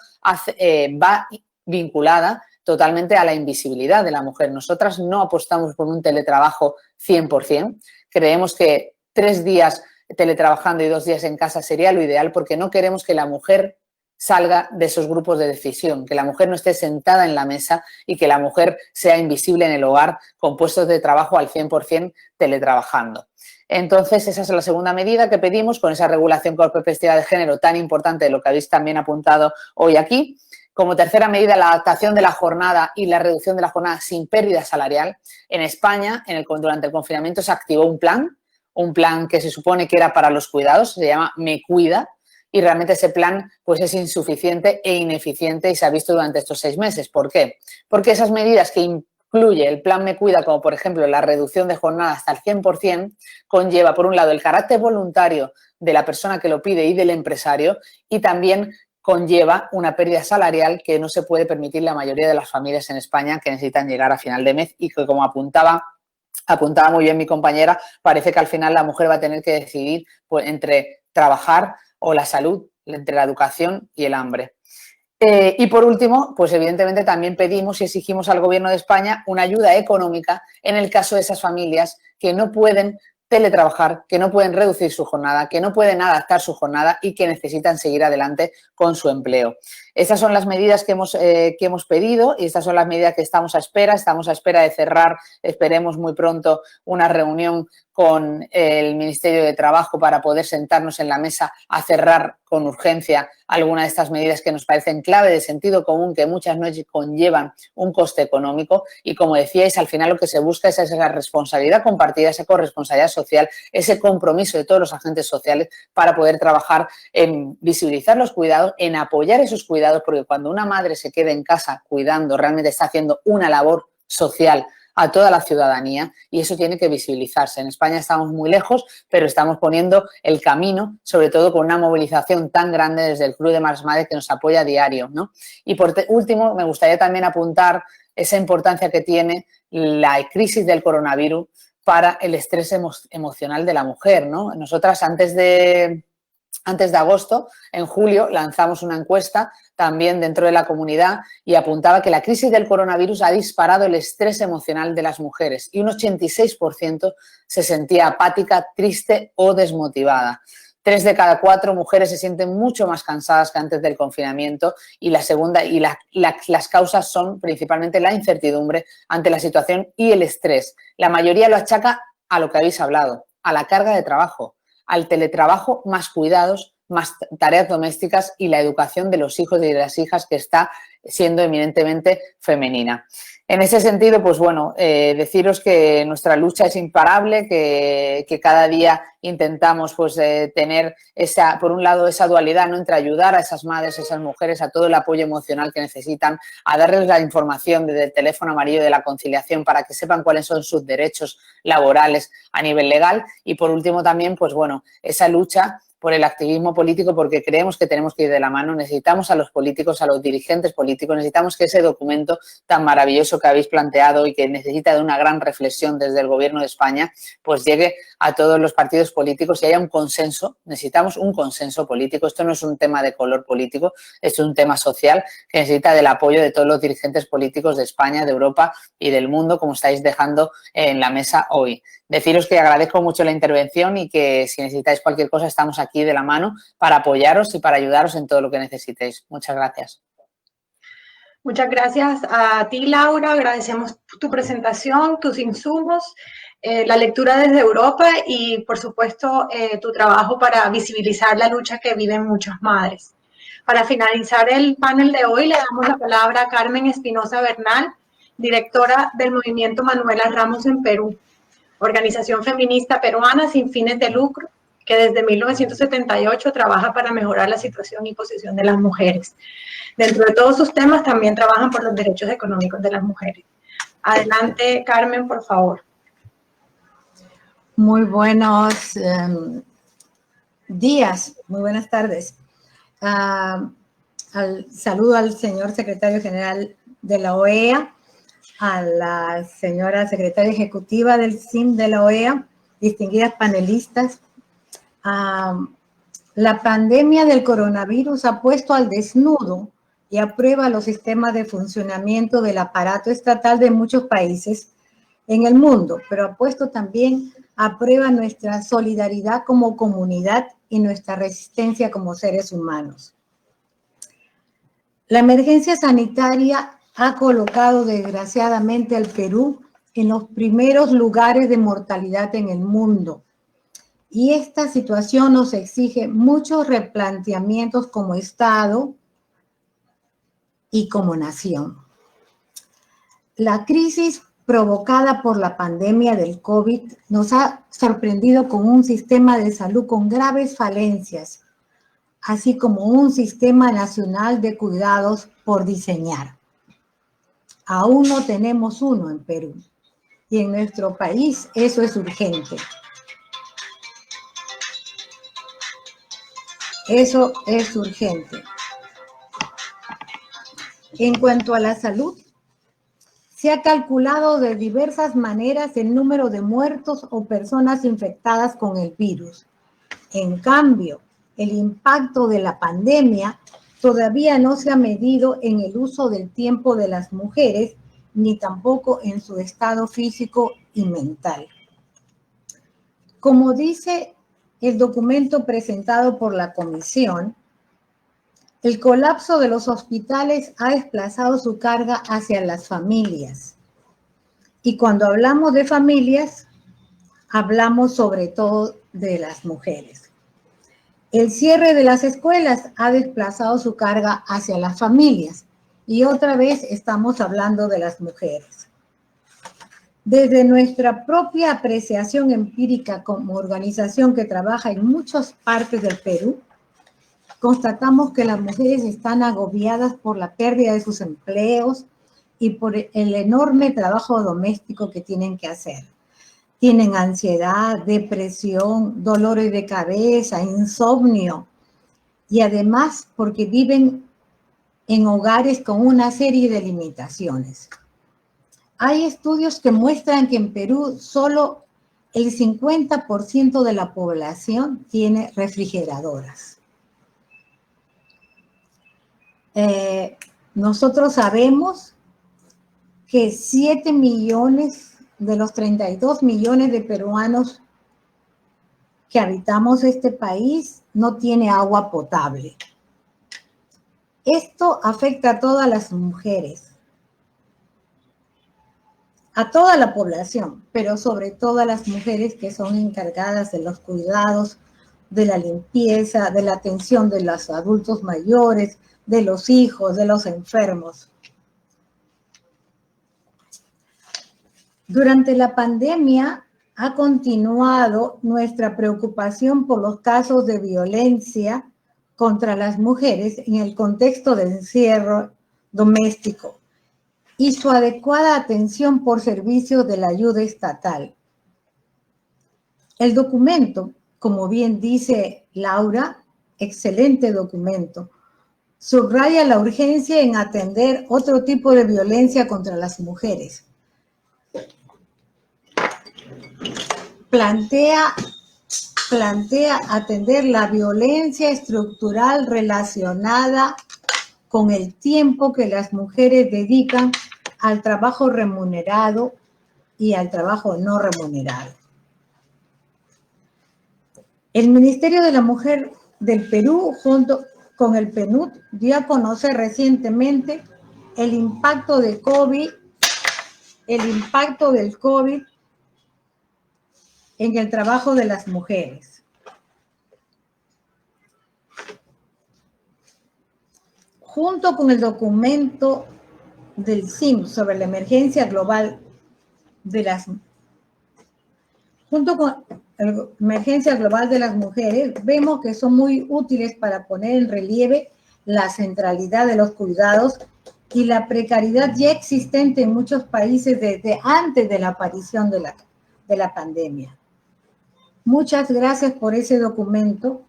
va vinculada totalmente a la invisibilidad de la mujer. Nosotras no apostamos por un teletrabajo 100%. Creemos que 3 días teletrabajando y 2 días en casa sería lo ideal porque no queremos que la mujer salga de esos grupos de decisión, que la mujer no esté sentada en la mesa y que la mujer sea invisible en el hogar con puestos de trabajo al 100% teletrabajando. Entonces, esa es la segunda medida que pedimos con esa regulación con perspectiva de género tan importante, lo que habéis también apuntado hoy aquí. Como tercera medida, la adaptación de la jornada y la reducción de la jornada sin pérdida salarial. En España, durante el confinamiento, se activó un plan que se supone que era para los cuidados, se llama Me Cuida, y realmente ese plan pues, es insuficiente e ineficiente y se ha visto durante estos 6 meses. ¿Por qué? Porque esas medidas que incluye el plan Me Cuida, como por ejemplo la reducción de jornada hasta el 100%, conlleva, por un lado, el carácter voluntario de la persona que lo pide y del empresario y también conlleva una pérdida salarial que no se puede permitir la mayoría de las familias en España que necesitan llegar a final de mes y que, como apuntaba muy bien mi compañera, parece que al final la mujer va a tener que decidir pues, entre trabajar o la salud, entre la educación y el hambre. Y por último, pues evidentemente también pedimos y exigimos al Gobierno de España una ayuda económica en el caso de esas familias que no pueden teletrabajar, que no pueden reducir su jornada, que no pueden adaptar su jornada y que necesitan seguir adelante con su empleo. Estas son las medidas que hemos pedido y estas son las medidas que estamos a espera. Estamos a espera de cerrar, esperemos muy pronto, una reunión con el Ministerio de Trabajo para poder sentarnos en la mesa a cerrar con urgencia alguna de estas medidas que nos parecen clave de sentido común, que muchas no conllevan un coste económico y, como decíais, al final lo que se busca es esa responsabilidad compartida, esa corresponsabilidad social, ese compromiso de todos los agentes sociales para poder trabajar en visibilizar los cuidados, en apoyar esos cuidados, porque cuando una madre se queda en casa cuidando, realmente está haciendo una labor social a toda la ciudadanía y eso tiene que visibilizarse. En España estamos muy lejos, pero estamos poniendo el camino, sobre todo con una movilización tan grande desde el Club de Malas Madres que nos apoya a diario, ¿no? Y por último, me gustaría también apuntar esa importancia que tiene la crisis del coronavirus para el estrés emocional de la mujer, ¿no? Nosotras antes de agosto, en julio, lanzamos una encuesta también dentro de la comunidad y apuntaba que la crisis del coronavirus ha disparado el estrés emocional de las mujeres y un 86% se sentía apática, triste o desmotivada. 3 de cada 4 mujeres se sienten mucho más cansadas que antes del confinamiento y las causas son principalmente la incertidumbre ante la situación y el estrés. La mayoría lo achaca a lo que habéis hablado, a la carga de trabajo, al teletrabajo más cuidados, más tareas domésticas y la educación de los hijos y de las hijas, que está siendo eminentemente femenina. En ese sentido, pues bueno, deciros que nuestra lucha es imparable, que cada día intentamos pues tener por un lado esa dualidad, ¿no?, entre ayudar a esas madres, a esas mujeres, a todo el apoyo emocional que necesitan, a darles la información desde el teléfono amarillo de la conciliación para que sepan cuáles son sus derechos laborales a nivel legal, y por último también, pues bueno, esa lucha por el activismo político, porque creemos que tenemos que ir de la mano. Necesitamos a los políticos, a los dirigentes políticos, necesitamos que ese documento tan maravilloso que habéis planteado y que necesita de una gran reflexión desde el Gobierno de España, pues llegue a todos los partidos políticos y haya un consenso. Necesitamos un consenso político. Esto no es un tema de color político, esto es un tema social que necesita del apoyo de todos los dirigentes políticos de España, de Europa y del mundo, como estáis dejando en la mesa hoy. Deciros que agradezco mucho la intervención y que si necesitáis cualquier cosa estamos aquí de la mano para apoyaros y para ayudaros en todo lo que necesitéis. Muchas gracias. Muchas gracias a ti, Laura. Agradecemos tu presentación, tus insumos, la lectura desde Europa y, por supuesto, tu trabajo para visibilizar la lucha que viven muchas madres. Para finalizar el panel de hoy, le damos la palabra a Carmen Espinosa Bernal, directora del Movimiento Manuela Ramos en Perú, organización feminista peruana sin fines de lucro, que desde 1978 trabaja para mejorar la situación y posición de las mujeres. Dentro de todos sus temas también trabajan por los derechos económicos de las mujeres. Adelante, Carmen, por favor. Muy buenos días, muy buenas tardes. Saludo al señor secretario general de la OEA, a la señora secretaria ejecutiva del CIM de la OEA, distinguidas panelistas. La pandemia del coronavirus ha puesto al desnudo y a prueba los sistemas de funcionamiento del aparato estatal de muchos países en el mundo, pero ha puesto también a prueba nuestra solidaridad como comunidad y nuestra resistencia como seres humanos. La emergencia sanitaria ha colocado desgraciadamente al Perú en los primeros lugares de mortalidad en el mundo. Y esta situación nos exige muchos replanteamientos como Estado y como nación. La crisis provocada por la pandemia del COVID nos ha sorprendido con un sistema de salud con graves falencias, así como un sistema nacional de cuidados por diseñar. Aún no tenemos uno en Perú y en nuestro país eso es urgente. Eso es urgente. En cuanto a la salud, se ha calculado de diversas maneras el número de muertos o personas infectadas con el virus. En cambio, el impacto de la pandemia todavía no se ha medido en el uso del tiempo de las mujeres, ni tampoco en su estado físico y mental. Como dice el documento presentado por la Comisión, el colapso de los hospitales ha desplazado su carga hacia las familias. Y cuando hablamos de familias, hablamos sobre todo de las mujeres. El cierre de las escuelas ha desplazado su carga hacia las familias. Y otra vez estamos hablando de las mujeres. Desde nuestra propia apreciación empírica como organización que trabaja en muchas partes del Perú, constatamos que las mujeres están agobiadas por la pérdida de sus empleos y por el enorme trabajo doméstico que tienen que hacer. Tienen ansiedad, depresión, dolores de cabeza, insomnio y además porque viven en hogares con una serie de limitaciones. Hay estudios que muestran que en Perú solo el 50% de la población tiene refrigeradoras. Nosotros sabemos que 7 millones de los 32 millones de peruanos que habitamos este país no tiene agua potable. Esto afecta a todas las mujeres, a toda la población, pero sobre todo a las mujeres que son encargadas de los cuidados de la limpieza, de la atención de los adultos mayores, de los hijos, de los enfermos. Durante la pandemia ha continuado nuestra preocupación por los casos de violencia contra las mujeres en el contexto de encierro doméstico y su adecuada atención por servicios de la ayuda estatal. El documento, como bien dice Laura, excelente documento, subraya la urgencia en atender otro tipo de violencia contra las mujeres. Plantea atender la violencia estructural relacionada con el tiempo que las mujeres dedican al trabajo remunerado y al trabajo no remunerado. El Ministerio de la Mujer del Perú, junto con el PNUD, dio a conocer recientemente el impacto del COVID en el trabajo de las mujeres. Junto con el documento del CIM sobre la emergencia global de las mujeres, vemos que son muy útiles para poner en relieve la centralidad de los cuidados y la precariedad ya existente en muchos países desde antes de la aparición de la pandemia. Muchas gracias por ese documento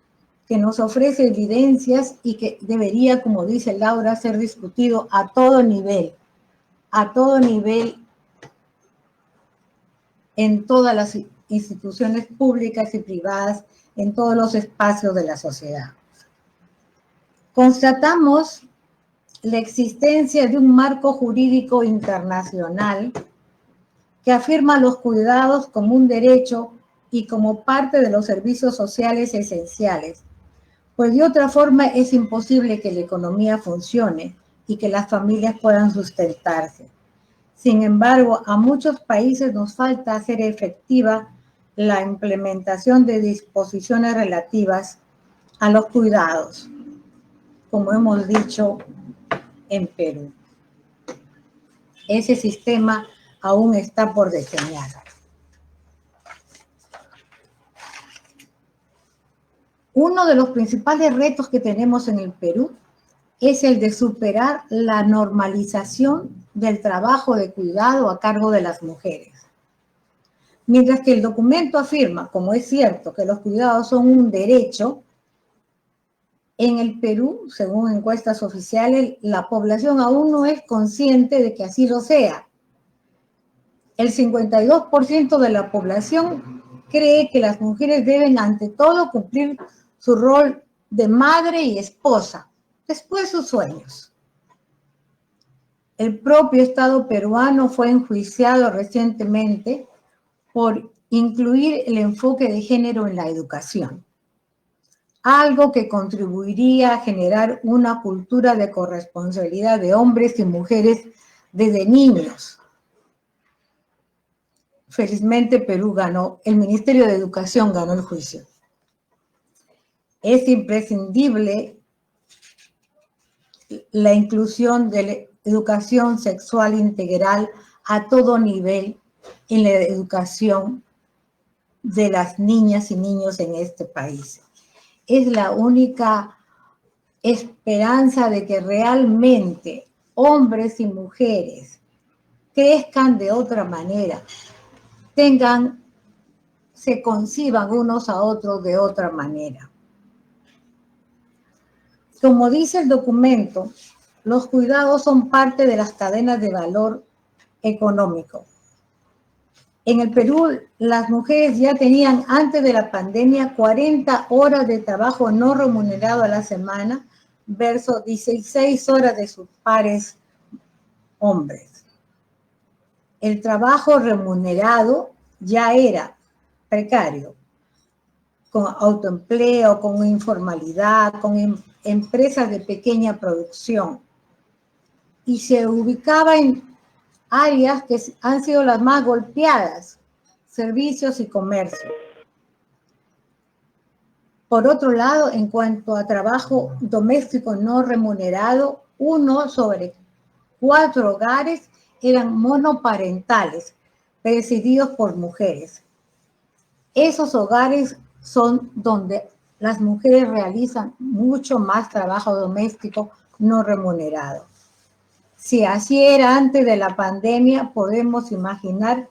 que nos ofrece evidencias y que debería, como dice Laura, ser discutido a todo nivel en todas las instituciones públicas y privadas, en todos los espacios de la sociedad. Constatamos la existencia de un marco jurídico internacional que afirma los cuidados como un derecho y como parte de los servicios sociales esenciales, pues de otra forma es imposible que la economía funcione y que las familias puedan sustentarse. Sin embargo, a muchos países nos falta hacer efectiva la implementación de disposiciones relativas a los cuidados, como hemos dicho en Perú. Ese sistema aún está por diseñar. Uno de los principales retos que tenemos en el Perú es el de superar la normalización del trabajo de cuidado a cargo de las mujeres. Mientras que el documento afirma, como es cierto, que los cuidados son un derecho, en el Perú, según encuestas oficiales, la población aún no es consciente de que así lo sea. El 52% de la población cree que las mujeres deben, ante todo, cumplir su rol de madre y esposa, después sus sueños. El propio Estado peruano fue enjuiciado recientemente por incluir el enfoque de género en la educación, algo que contribuiría a generar una cultura de corresponsabilidad de hombres y mujeres desde niños. Felizmente Perú ganó, el Ministerio de Educación ganó el juicio. Es imprescindible la inclusión de la educación sexual integral a todo nivel en la educación de las niñas y niños en este país. Es la única esperanza de que realmente hombres y mujeres crezcan de otra manera, se conciban unos a otros de otra manera. Como dice el documento, los cuidados son parte de las cadenas de valor económico. En el Perú, las mujeres ya tenían antes de la pandemia 40 horas de trabajo no remunerado a la semana versus 16 horas de sus pares hombres. El trabajo remunerado ya era precario, con autoempleo, con informalidad, con empresas de pequeña producción. Y se ubicaba en áreas que han sido las más golpeadas, servicios y comercio. Por otro lado, en cuanto a trabajo doméstico no remunerado, 1 sobre 4 hogares eran monoparentales, presididos por mujeres. Esos hogares son donde las mujeres realizan mucho más trabajo doméstico no remunerado. Si así era antes de la pandemia, podemos imaginar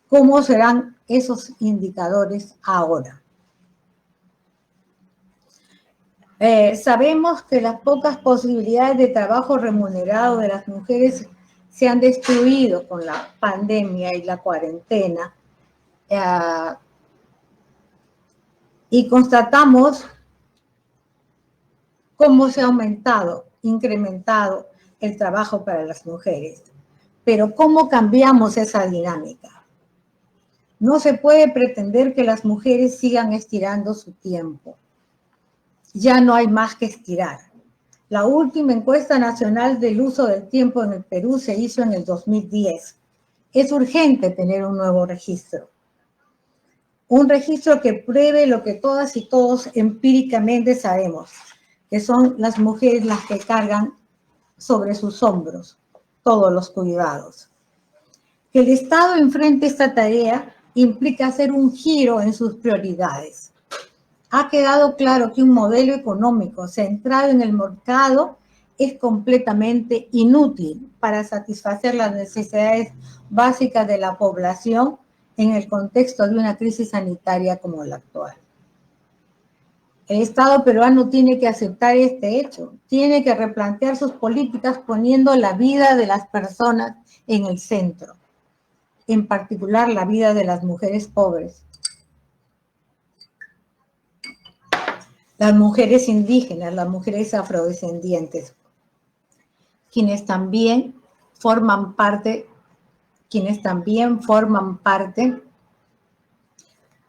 cómo serán esos indicadores ahora. Sabemos que las pocas posibilidades de trabajo remunerado de las mujeres se han destruido con la pandemia y la cuarentena. Y constatamos cómo se ha aumentado, incrementado el trabajo para las mujeres. Pero ¿cómo cambiamos esa dinámica? No se puede pretender que las mujeres sigan estirando su tiempo. Ya no hay más que estirar. La última encuesta nacional del uso del tiempo en el Perú se hizo en el 2010. Es urgente tener un nuevo registro. Un registro que pruebe lo que todas y todos empíricamente sabemos, que son las mujeres las que cargan sobre sus hombros todos los cuidados. Que el Estado enfrente esta tarea implica hacer un giro en sus prioridades. Ha quedado claro que un modelo económico centrado en el mercado es completamente inútil para satisfacer las necesidades básicas de la población en el contexto de una crisis sanitaria como la actual. El Estado peruano tiene que aceptar este hecho, tiene que replantear sus políticas poniendo la vida de las personas en el centro, en particular la vida de las mujeres pobres, las mujeres indígenas, las mujeres afrodescendientes, quienes también forman parte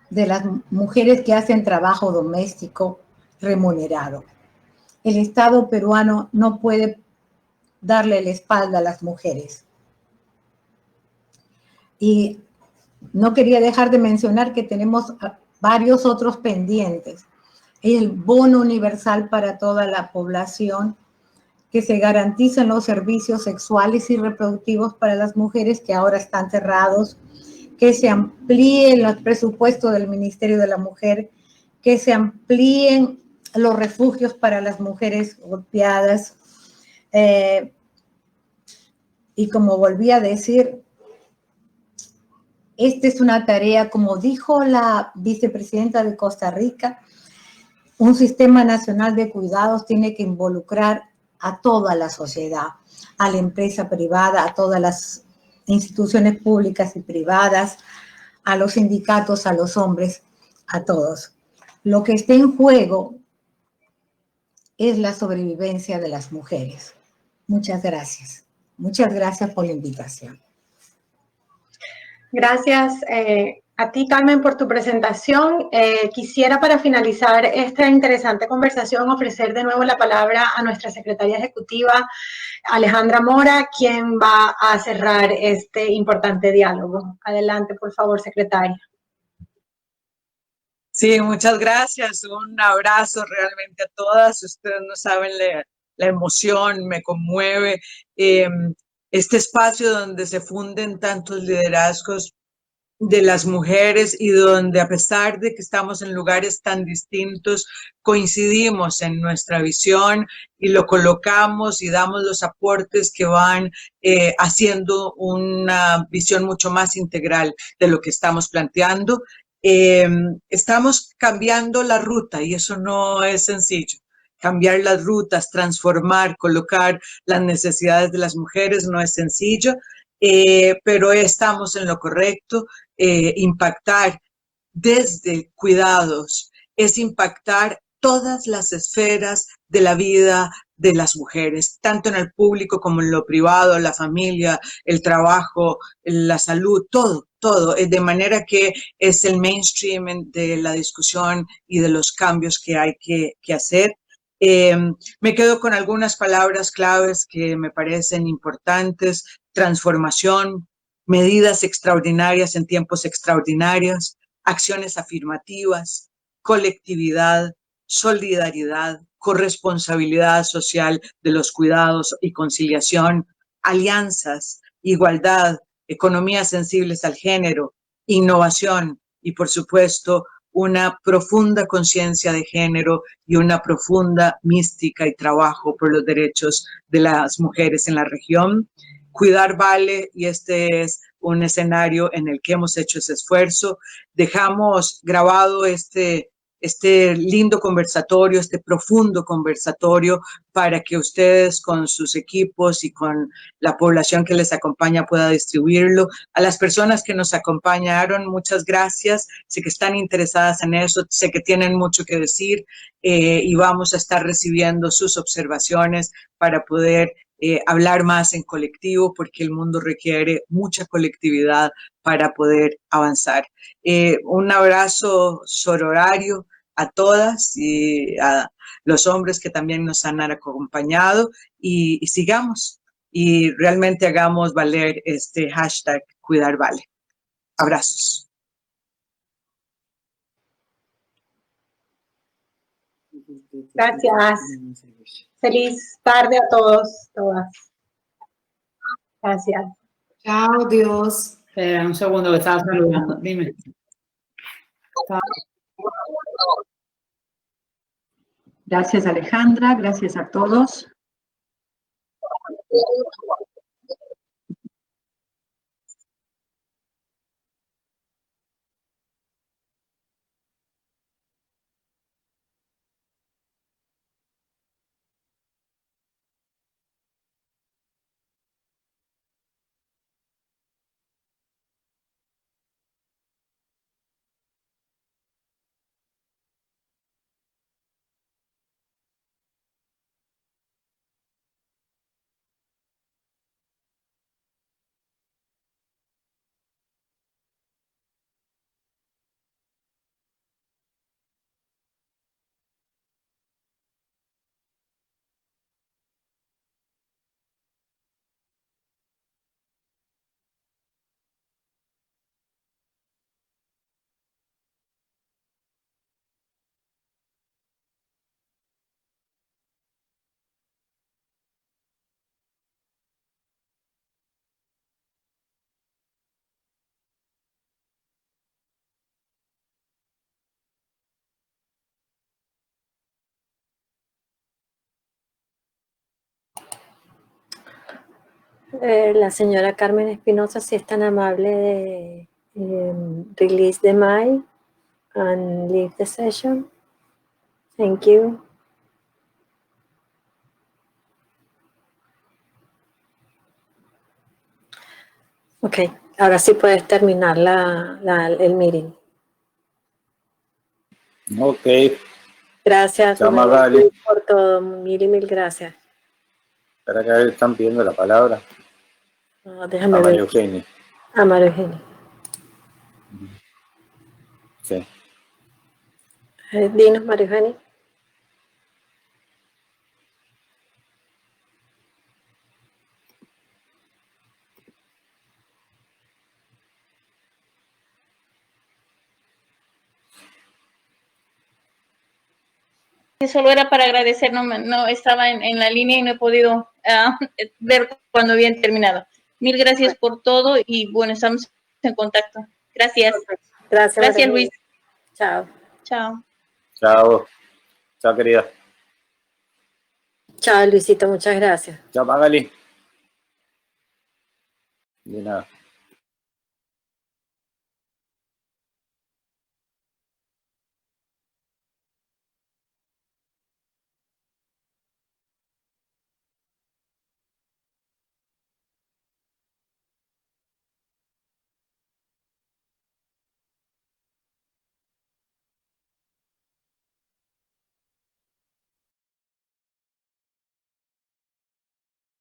de las mujeres que hacen trabajo doméstico remunerado. El Estado peruano no puede darle la espalda a las mujeres. Y no quería dejar de mencionar que tenemos varios otros pendientes. El bono universal para toda la población, que se garanticen los servicios sexuales y reproductivos para las mujeres que ahora están cerrados, que se amplíen los presupuestos del Ministerio de la Mujer, que se amplíen los refugios para las mujeres golpeadas. Y como volví a decir, esta es una tarea, como dijo la vicepresidenta de Costa Rica, un sistema nacional de cuidados tiene que involucrar a toda la sociedad, a la empresa privada, a todas las instituciones públicas y privadas, a los sindicatos, a los hombres, a todos. Lo que está en juego es la sobrevivencia de las mujeres. Muchas gracias. Muchas gracias por la invitación. Gracias a ti, Carmen, por tu presentación. Quisiera, para finalizar esta interesante conversación, ofrecer de nuevo la palabra a nuestra secretaria ejecutiva, Alejandra Mora, quien va a cerrar este importante diálogo. Adelante, por favor, secretaria. Sí, muchas gracias. Un abrazo realmente a todas. Ustedes no saben la emoción, me conmueve. Este espacio donde se funden tantos liderazgos de las mujeres y donde, a pesar de que estamos en lugares tan distintos, coincidimos en nuestra visión y lo colocamos y damos los aportes que van haciendo una visión mucho más integral de lo que estamos planteando. Estamos cambiando la ruta y eso no es sencillo. Cambiar las rutas, transformar, colocar las necesidades de las mujeres no es sencillo, pero estamos en lo correcto. Impactar desde cuidados es impactar todas las esferas de la vida de las mujeres, tanto en el público como en lo privado, la familia, el trabajo, la salud, todo, de manera que es el mainstream de la discusión y de los cambios que hay que hacer. Me quedo con algunas palabras claves que me parecen importantes: transformación, medidas extraordinarias en tiempos extraordinarios, acciones afirmativas, colectividad, solidaridad, corresponsabilidad social de los cuidados y conciliación, alianzas, igualdad, economías sensibles al género, innovación y, por supuesto, una profunda conciencia de género y una profunda mística y trabajo por los derechos de las mujeres en la región. Cuidar vale, y este es un escenario en el que hemos hecho ese esfuerzo. Dejamos grabado este lindo conversatorio, este profundo conversatorio, para que ustedes con sus equipos y con la población que les acompaña pueda distribuirlo. A las personas que nos acompañaron, muchas gracias. Sé que están interesadas en eso, sé que tienen mucho que decir y vamos a estar recibiendo sus observaciones para poder hablar más en colectivo, porque el mundo requiere mucha colectividad para poder avanzar. Un abrazo sororario a todas y a los hombres que también nos han acompañado y sigamos y realmente hagamos valer este hashtag Cuidar Vale. Abrazos. Gracias. Feliz tarde a todos, todas. Gracias. Chao, Dios. Espera un segundo que estaba saludando. Dime. Gracias, Alejandra. Gracias a todos. La señora Carmen Espinosa, si es tan amable de release the mic and leave the session. Thank you. Ok, ahora sí puedes terminar el meeting. Ok. Gracias Chao, Magali. por todo. Mil gracias. Espera que están pidiendo la palabra. Déjame a ver. María Eugenia. A María Eugenia. Sí. Dinos, María Eugenia. Solo era para agradecer, no estaba en la línea y no he podido ver cuando habían terminado. Mil gracias por todo y bueno, estamos en contacto. Gracias. Gracias, Luis. Chao. Chao. Chao. Chao, querida. Chao, Luisito, muchas gracias. Chao, Magali. De nada.